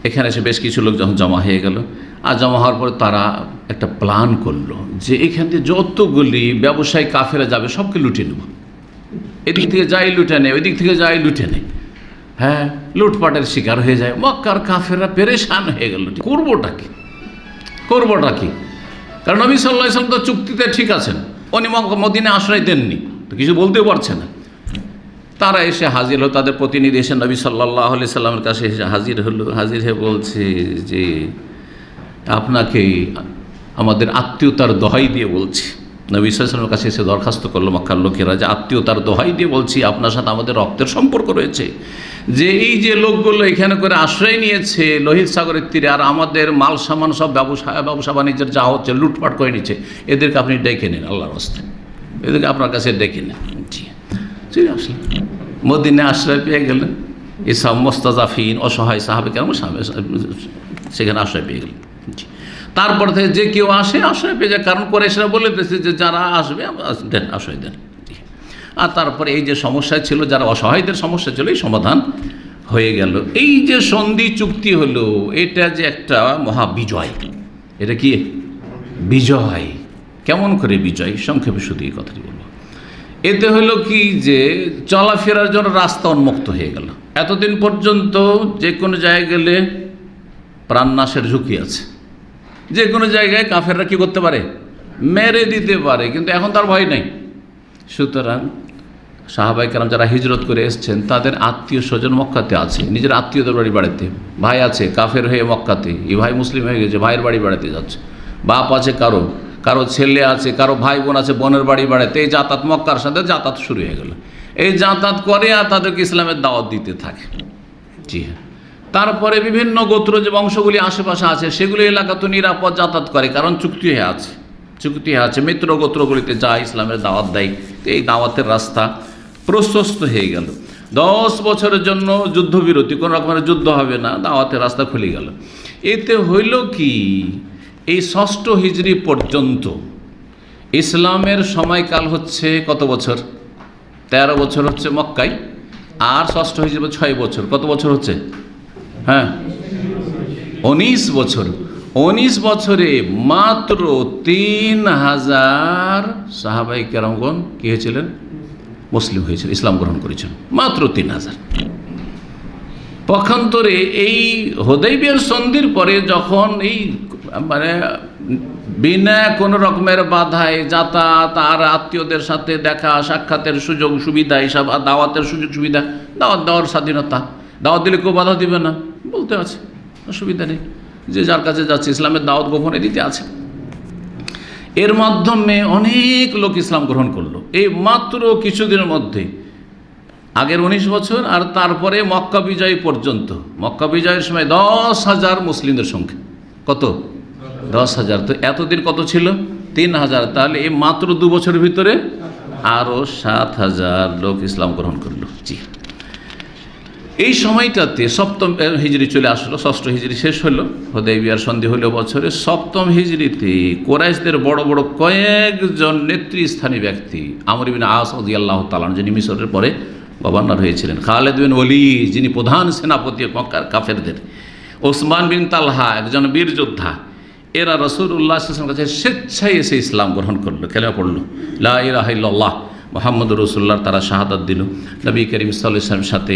এখানে এসে বেশ কিছু লোক যখন জমা হয়ে গেল, আর জমা হওয়ার পরে তারা একটা প্ল্যান করলো যে এখান থেকে যতগুলি ব্যবসায়ী কাফেরা যাবে সবকে লুটে নেব, এদিক থেকে যাই লুটে নেয়, ওই দিক থেকে যাই লুটে নেয়। হ্যাঁ, লুটপাটের শিকার হয়ে যায়। মক্কার কাফেররা পেরেশান হয়ে গেল, করবোটা কি? কারণ নবী সাল্লাল্লাহু আলাইহি ওয়াসাল্লাম তো চুক্তিতে ঠিক আছেন, উনি মদিনায় আশ্রয় দেননি, তো কিছু বলতেও পারছে না। তারা এসে হাজির হলো, তাদের প্রতিনিধি এসে নবী সাল্লাল্লাহু আলাইহি সাল্লামের কাছে এসে হাজির হলো। হাজির হয়ে বলছে যে আপনাকে আমাদের আত্মীয়তার দোহাই দিয়ে বলছি। নবী সাল্লাল্লাহু আলাইহি ওয়াসাল্লামের কাছে এসে দরখাস্ত করলো মক্কার লোকেরা যে আত্মীয়তার দোহাই দিয়ে বলছি, আপনার সাথে আমাদের রক্তের সম্পর্ক রয়েছে, যে এই যে লোকগুলো এখানে করে আশ্রয় নিয়েছে লোহিত সাগরের তীরে, আর আমাদের মাল সামান সব ব্যবসা বাণিজ্যের যা হচ্ছে লুটপাট করে নিচ্ছে, এদেরকে আপনি ডেকে নিন, আল্লাহর রাস্তায় এদেরকে আপনার কাছে ডেকে নেন। জি আসলে মদিনায় আশ্রয় পেয়ে গেলেন, এই সব মোস্তাজাফিন অসহায় সাহাবে কেমন সেখানে আশ্রয় পেয়ে গেলেন। তারপর থেকে যে কেউ আসে আশ্রয় পেয়ে যায়, কারণ কুরাইশরা বলে দিয়েছে যে যারা আসবে দেন, আশ্রয় দেন। আর তারপরে এই যে সমস্যা ছিল, যারা অসহায়দের সমস্যা ছিল, এই সমাধান হয়ে গেল। এই যে সন্ধি চুক্তি হলো, এটা যে একটা মহা বিজয়। এটা কি বিজয়? কেমন করে বিজয়? সংক্ষেপে শুধু এই কথাটি বলবো। এতে হলো কি যে চলাফেরার জন্য রাস্তা উন্মুক্ত হয়ে গেল। এতদিন পর্যন্ত যে কোনো জায়গায় গেলে প্রাণনাশের ঝুঁকি আছে, যে কোনো জায়গায় কাফেররা কী করতে পারে? মেরে দিতে পারে, কিন্তু এখন তার ভয় নেই। সুতরাং সাহাবাই কেরাম যারা হিজরত করে এসছেন, তাদের আত্মীয় স্বজন মক্কাতে আছে, নিজের আত্মীয়দের বাড়ি বাড়িতে, ভাই আছে কাফের হয়ে মক্কাতে, এই ভাই মুসলিম হয়ে গেছে, ভাইয়ের বাড়ি বাড়াতে যাচ্ছে, বাপ আছে কারো ছেলে আছে, কারো ভাই বোন আছে বোনের বাড়ি বাড়াতে, এই যাতায়াত মক্কার সাথে যাতায়াত শুরু হয়ে গেল। এই যাতায়াত করে আর তাদেরকে ইসলামের দাওয়াত দিতে থাকে। জি হ্যাঁ, তারপরে বিভিন্ন গোত্র যে বংশগুলি আশেপাশে আছে সেগুলি এলাকা তো নিরাপদ যাতায়াত করে, কারণ চুক্তি হয়ে আছে, মিত্র গোত্রগুলিতে যায়, ইসলামের দাওয়াত দেয়। তো এই দাওয়াতের রাস্তা প্রশস্ত হয়ে গেল। 10 বছরের জন্য যুদ্ধবিরতি, কোনো রকমের যুদ্ধ হবে না, দাওয়াতের রাস্তা খুলে গেল। এতে হইল কি, এই 6ষ্ঠ হিজরি পর্যন্ত ইসলামের সময়কাল হচ্ছে কত বছর? 13 বছর হচ্ছে মক্কায়, আর 6ষ্ঠ হিজরি 6 বছর। কত বছর হচ্ছে? হ্যাঁ, 19 বছর। 19 বছরে মাত্র 3000 সাহাবাই কেরামগণ কি হয়েছিলেন? মুসলিম হয়েছিল, ইসলাম গ্রহণ করেছেন, মাত্র 3000। পক্ষান্তরে এই হুদাইবিয়ার সন্ধির পরে যখন এই মানে বিনা কোনো রকমের বাধায় যাতায়াত আর আত্মীয়দের সাথে দেখা সাক্ষাতের সুযোগ সুবিধা, এইসব দাওয়াতের সুযোগ সুবিধা, দাওয়াত দেওয়ার স্বাধীনতা, দাওয়াত দিলে কেউ বাধা দিবে না বলতে আছে, অসুবিধা নেই, যে যার কাছে যাচ্ছে ইসলামের দাওয়াত গোপনে দিতে আছে। এর মাধ্যমে অনেক লোক ইসলাম গ্রহণ করলো এই মাত্র কিছুদিনের মধ্যে। আগের 19 বছর আর তারপরে মক্কা বিজয় পর্যন্ত, মক্কা বিজয়ের সময় 10,000 মুসলিমদের সংখ্যা। কত? 10,000। তো এতদিন কত ছিল? 3,000। তাহলে এই মাত্র 2 বছরের ভিতরে আরও 7,000 লোক ইসলাম গ্রহণ করলো। জি, এই সময়টাতে 7ম হিজরি চলে আসলো, 6ষ্ঠ হিজরি শেষ হলো, হুদাইবিয়ার সন্ধি হলো বছরে। 7ম হিজরিতে কুরাইশদের বড় বড় কয়েকজন নেতৃস্থানীয় ব্যক্তি, আমর ইবনে আস রাদিয়াল্লাহু তাআলা যিনি মিশরের পরে গভর্নর হয়েছিলেন, খালিদ বিন ওয়ালিদ যিনি প্রধান সেনাপতি মক্কার কাফেরদের, ওসমান বিন তালহা একজন বীর যোদ্ধা, এরা রাসূলুল্লাহ সাল্লাল্লাহু আলাইহি ওয়াসাল্লামের কাছে স্বেচ্ছায় এসে ইসলাম গ্রহণ করলো, কালেমা পড়লো, লা ইলাহা ইল্লাল্লাহ মুহাম্মদুর রাসূলুল্লাহ। তারা শাহাদাত দিল, নবী করিম সাল্লাল্লাহু আলাইহি ওয়াসাল্লামের সাথে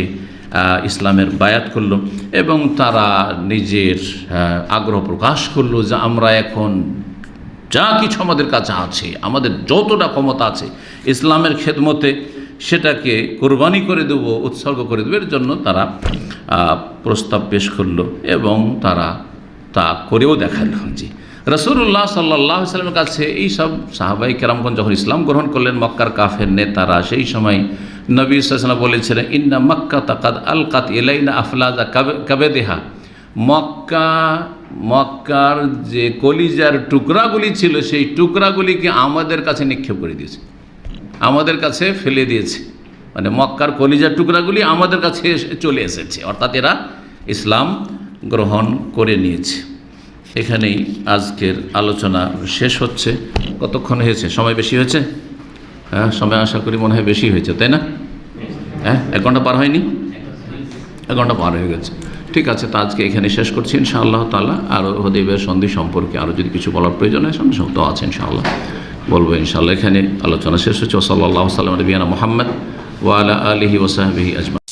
ইসলামের বায়াত করলো, এবং তারা নিজের আগ্রহ প্রকাশ করলো যে আমরা এখন যা কিছু আমাদের কাছে আছে, আমাদের যতটা ক্ষমতা আছে ইসলামের খেদমতে সেটাকে কোরবানি করে দেবো, উৎসর্গ করে দেবো। এর জন্য তারা প্রস্তাব পেশ করলো এবং তারা তা করেও দেখালো। জি, রাসূলুল্লাহ সাল্লাল্লাহু আলাইহি ওয়াসাল্লামের কাছে এই সব সাহাবাই কেরামগণ যখন ইসলাম গ্রহণ করলেন, মক্কার কাফের নেতারা সেই সময় নবী সাল্লাল্লাহু আলাইহি ওয়াসাল্লাম বলেছিলেন, ইন্না মাক্কাতা কাদ আলকাত ইলাইনা আফলাজা কাবেদেহা, মক্কার যে কলিজার টুকরাগুলি ছিল সেই টুকরাগুলিকে আমাদের কাছে নিক্ষেপ করে দিয়েছে, আমাদের কাছে ফেলে দিয়েছে। মানে মক্কার কলিজার টুকরাগুলি আমাদের কাছে চলে এসেছে, অর্থাৎ এরা ইসলাম গ্রহণ করে নিয়েছে। এখানেই আজকের আলোচনা শেষ হচ্ছে। কতক্ষণ হয়েছে? সময় বেশি হয়েছে? হ্যাঁ, সময় আশা করি মনে হয় বেশি হয়েছে, তাই না? হ্যাঁ, 1 ঘন্টা পার হয়নি? 1 ঘন্টা পার হয়ে গেছে। ঠিক আছে, তো আজকে এখানে শেষ করছি ইনশাআল্লাহ তাআলা। আরও হুদাইবিয়ার সন্ধি সম্পর্কে আরও যদি কিছু বলার প্রয়োজন হয় সঙ্গে সঙ্গে তো আছে ইনশাআল্লাহ, বলবো ইনশাআল্লাহ। এখানে আলোচনা শেষ হচ্ছে। সাল্লাল্লাহু আলাইহি ওয়া সাল্লাম নবিয়ানা মুহাম্মদ ওয়া আলা আলিহি ওয়া সাহবিহি আজমাইন।